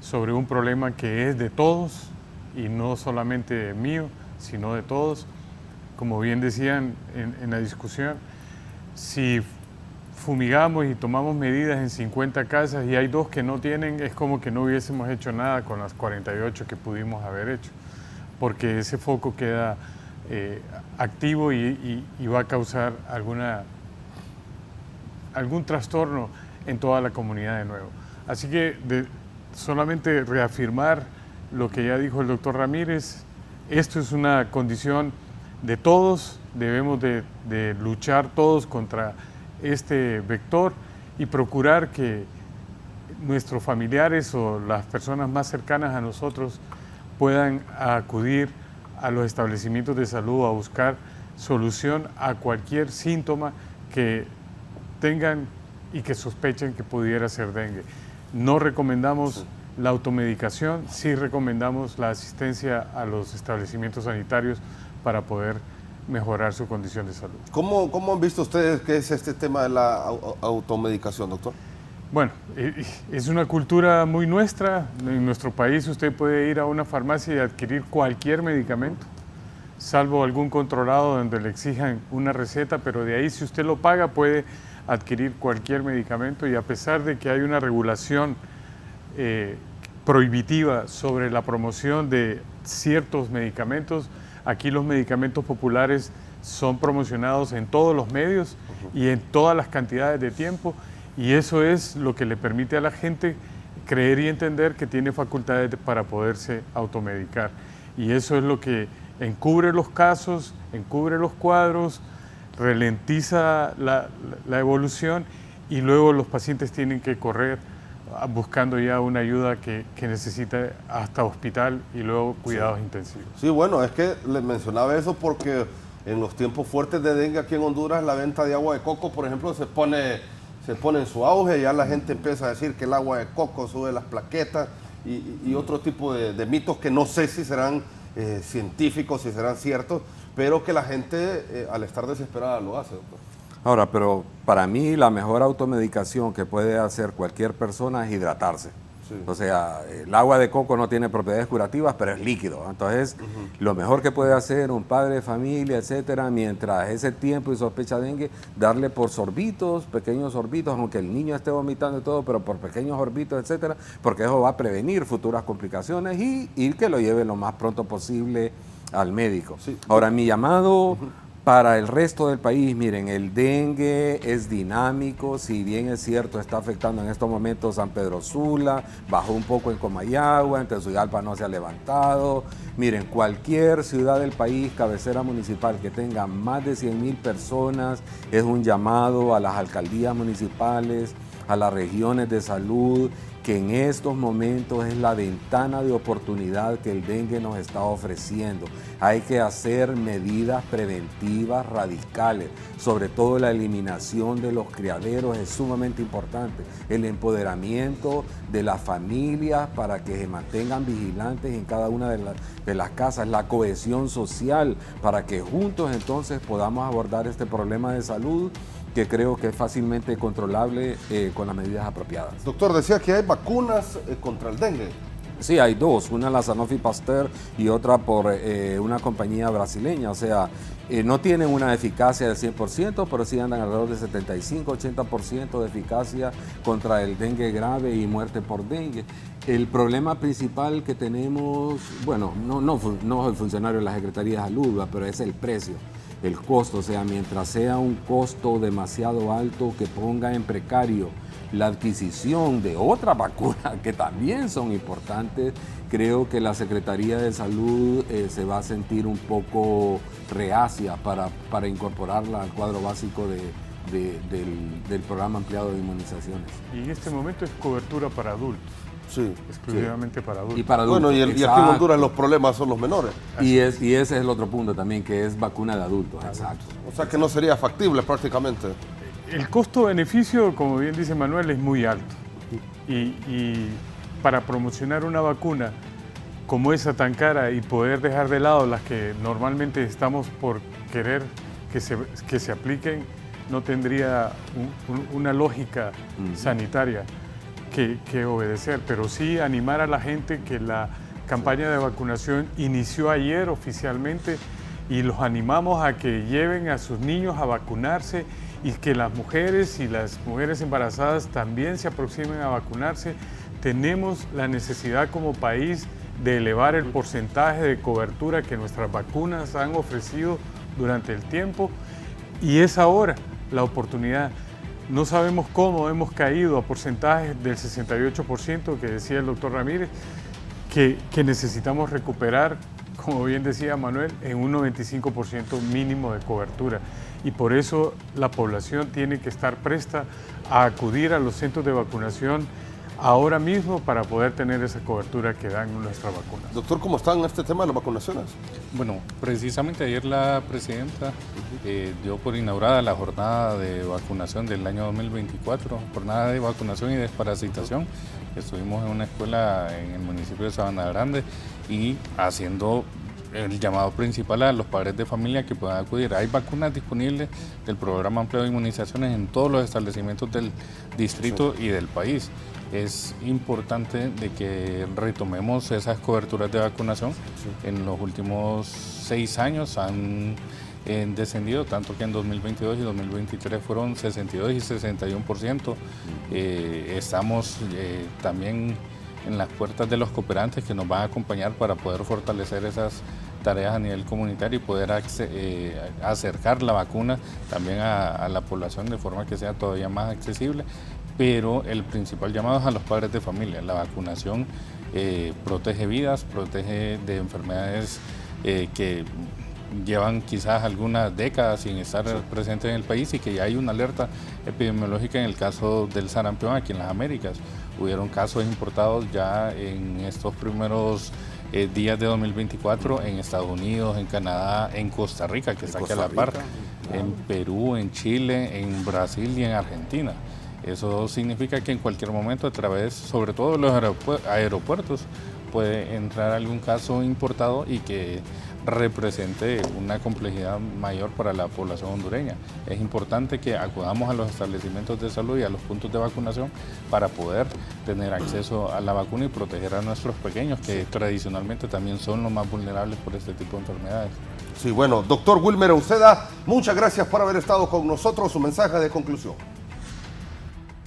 sobre un problema que es de todos y no solamente mío, sino de todos. Como bien decían en la discusión, si fumigamos y tomamos medidas en 50 casas y hay 2 que no tienen, es como que no hubiésemos hecho nada con las 48 que pudimos haber hecho, porque ese foco queda activo y va a causar algún trastorno en toda la comunidad de nuevo. Así que solamente reafirmar lo que ya dijo el doctor Ramírez, esto es una condición de todos, debemos de luchar todos contra este vector y procurar que nuestros familiares o las personas más cercanas a nosotros puedan acudir a los establecimientos de salud a buscar solución a cualquier síntoma que tengan y que sospechen que pudiera ser dengue. No recomendamos la automedicación, sí recomendamos la asistencia a los establecimientos sanitarios para poder mejorar su condición de salud. ¿Cómo han visto ustedes qué es este tema de la automedicación, doctor? Bueno, es una cultura muy nuestra. En nuestro país usted puede ir a una farmacia y adquirir cualquier medicamento, salvo algún controlado donde le exijan una receta, pero de ahí si usted lo paga puede adquirir cualquier medicamento, y a pesar de que hay una regulación prohibitiva sobre la promoción de ciertos medicamentos, aquí los medicamentos populares son promocionados en todos los medios y en todas las cantidades de tiempo, y eso es lo que le permite a la gente creer y entender que tiene facultades para poderse automedicar. Y eso es lo que encubre los casos, encubre los cuadros, ralentiza la evolución y luego los pacientes tienen que correr buscando ya una ayuda que necesita hasta hospital y luego cuidados intensivos. Sí, bueno, es que les mencionaba eso porque en los tiempos fuertes de dengue aquí en Honduras la venta de agua de coco, por ejemplo, se pone en su auge, ya la gente empieza a decir que el agua de coco sube las plaquetas y otro tipo de mitos que no sé si serán científicos, si serán ciertos, pero que la gente al estar desesperada lo hace, doctor. Ahora, pero para mí la mejor automedicación que puede hacer cualquier persona es hidratarse. Sí. O sea, el agua de coco no tiene propiedades curativas, pero es líquido. Entonces, lo mejor que puede hacer un padre de familia, etcétera, mientras ese tiempo y sospecha dengue, darle por sorbitos, pequeños sorbitos, aunque el niño esté vomitando y todo, pero por pequeños sorbitos, etcétera, porque eso va a prevenir futuras complicaciones y que lo lleve lo más pronto posible al médico. Sí. Ahora, mi llamado para el resto del país, miren, el dengue es dinámico, si bien es cierto, está afectando en estos momentos San Pedro Sula, bajó un poco en Comayagua, en Tegucigalpa no se ha levantado. Miren, cualquier ciudad del país, cabecera municipal que tenga más de 100,000 personas, es un llamado a las alcaldías municipales, a las regiones de salud, que en estos momentos es la ventana de oportunidad que el dengue nos está ofreciendo. Hay que hacer medidas preventivas radicales, sobre todo la eliminación de los criaderos es sumamente importante, el empoderamiento de las familias para que se mantengan vigilantes en cada una de las casas, la cohesión social para que juntos entonces podamos abordar este problema de salud que creo que es fácilmente controlable con las medidas apropiadas. Doctor, decía que hay vacunas contra el dengue. Sí, hay dos, una la Sanofi Pasteur y otra por una compañía brasileña, o sea, no tienen una eficacia del 100%, pero sí andan alrededor de 75-80% de eficacia contra el dengue grave y muerte por dengue. El problema principal que tenemos, bueno, no el funcionario de la Secretaría de Salud, pero es el precio. El costo, o sea, mientras sea un costo demasiado alto que ponga en precario la adquisición de otras vacunas que también son importantes, creo que la Secretaría de Salud se va a sentir un poco reacia para incorporarla al cuadro básico del programa ampliado de inmunizaciones. Y en este momento es cobertura para adultos. Sí, exclusivamente para adultos. Y para adultos. Bueno, y aquí en Honduras los problemas son los menores. Y ese es el otro punto también, que es vacuna de adultos. Exacto. O sea que no sería factible prácticamente. El costo-beneficio, como bien dice Manuel, es muy alto. Y para promocionar una vacuna como esa tan cara y poder dejar de lado las que normalmente estamos por querer que se apliquen, no tendría una lógica sanitaria que obedecer, pero sí animar a la gente que la campaña de vacunación inició ayer oficialmente y los animamos a que lleven a sus niños a vacunarse y que las mujeres y las mujeres embarazadas también se aproximen a vacunarse. Tenemos la necesidad como país de elevar el porcentaje de cobertura que nuestras vacunas han ofrecido durante el tiempo y es ahora la oportunidad. No sabemos cómo hemos caído a porcentajes del 68% que decía el doctor Ramírez, que necesitamos recuperar, como bien decía Manuel, en un 95% mínimo de cobertura. Y por eso la población tiene que estar presta a acudir a los centros de vacunación ahora mismo para poder tener esa cobertura que dan nuestras vacunas. Doctor, ¿cómo está en este tema de las vacunaciones? Bueno, precisamente ayer la presidenta dio por inaugurada la jornada de vacunación del año 2024, jornada de vacunación y desparasitación. Estuvimos en una escuela en el municipio de Sabana Grande y haciendo el llamado principal a los padres de familia que puedan acudir. Hay vacunas disponibles del programa ampliado de inmunizaciones en todos los establecimientos del distrito y del país. Es importante de que retomemos esas coberturas de vacunación. En los últimos 6 años han descendido, tanto que en 2022 y 2023 fueron 62 y 61%. Estamos también en las puertas de los cooperantes que nos van a acompañar para poder fortalecer esas tareas a nivel comunitario y poder acercar la vacuna también a la población de forma que sea todavía más accesible. Pero el principal llamado es a los padres de familia. La vacunación protege vidas, protege de enfermedades que llevan quizás algunas décadas sin estar presentes en el país y que ya hay una alerta epidemiológica en el caso del sarampión aquí en las Américas. Hubieron casos importados ya en estos primeros días de 2024 en Estados Unidos, en Canadá, en Costa Rica, que está aquí a la par, en Perú, en Chile, en Brasil y en Argentina. Eso significa que en cualquier momento, a través, sobre todo de los aeropuertos, puede entrar algún caso importado y que represente una complejidad mayor para la población hondureña. Es importante que acudamos a los establecimientos de salud y a los puntos de vacunación para poder tener acceso a la vacuna y proteger a nuestros pequeños, que tradicionalmente también son los más vulnerables por este tipo de enfermedades. Sí, bueno, doctor Wilmer Uceda, muchas gracias por haber estado con nosotros. Su mensaje de conclusión.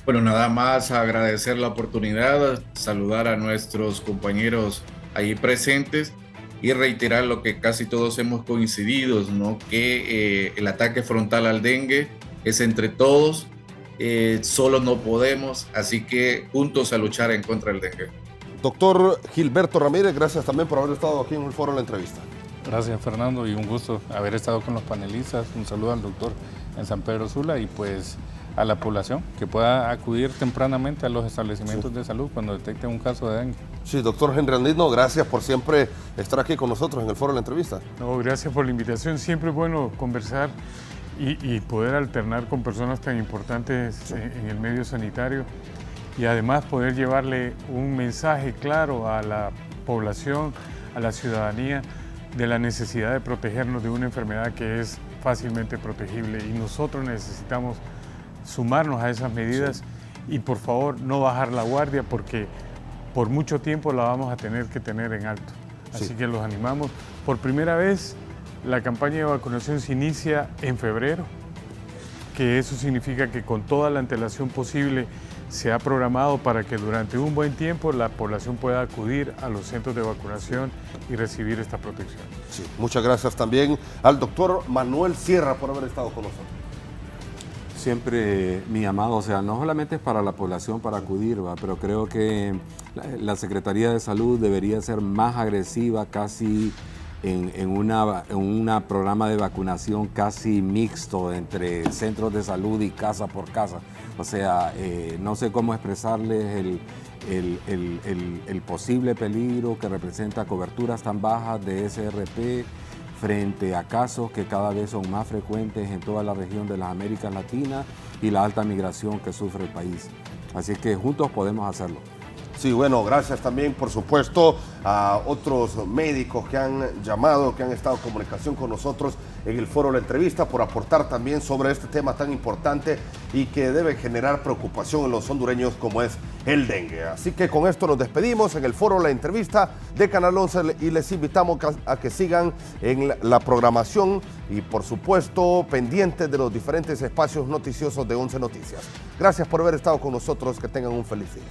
Bueno, nada más agradecer la oportunidad, saludar a nuestros compañeros ahí presentes y reiterar lo que casi todos hemos coincidido, ¿no? Que el ataque frontal al dengue es entre todos, solo no podemos, así que juntos a luchar en contra del dengue. Doctor Gilberto Ramírez, gracias también por haber estado aquí en el foro de la entrevista. Gracias, Fernando, y un gusto haber estado con los panelistas. Un saludo al doctor en San Pedro Sula y pues a la población que pueda acudir tempranamente a los establecimientos de salud cuando detecten un caso de dengue. Sí, doctor Henry Andino, gracias por siempre estar aquí con nosotros en el foro de la entrevista. No, gracias por la invitación. Siempre es bueno conversar y poder alternar con personas tan importantes en el medio sanitario y además poder llevarle un mensaje claro a la población, a la ciudadanía, de la necesidad de protegernos de una enfermedad que es fácilmente protegible y nosotros necesitamos sumarnos a esas medidas y por favor no bajar la guardia porque por mucho tiempo la vamos a tener que tener en alto. Así que los animamos. Por primera vez la campaña de vacunación se inicia en febrero, que eso significa que con toda la antelación posible se ha programado para que durante un buen tiempo la población pueda acudir a los centros de vacunación y recibir esta protección. Sí, muchas gracias también al doctor Manuel Sierra por haber estado con nosotros. Siempre mi llamado, o sea, no solamente es para la población para acudir, pero creo que la Secretaría de Salud debería ser más agresiva casi en un programa de vacunación casi mixto entre centros de salud y casa por casa. O sea, no sé cómo expresarles el posible peligro que representa coberturas tan bajas de SRP frente a casos que cada vez son más frecuentes en toda la región de las Américas Latinas y la alta migración que sufre el país. Así que juntos podemos hacerlo. Sí, bueno, gracias también, por supuesto, a otros médicos que han llamado, que han estado en comunicación con nosotros en el foro de la entrevista, por aportar también sobre este tema tan importante y que debe generar preocupación en los hondureños como es el dengue. Así que con esto nos despedimos en el foro de la entrevista de Canal 11 y les invitamos a que sigan en la programación y, por supuesto, pendientes de los diferentes espacios noticiosos de 11 Noticias. Gracias por haber estado con nosotros, que tengan un feliz día.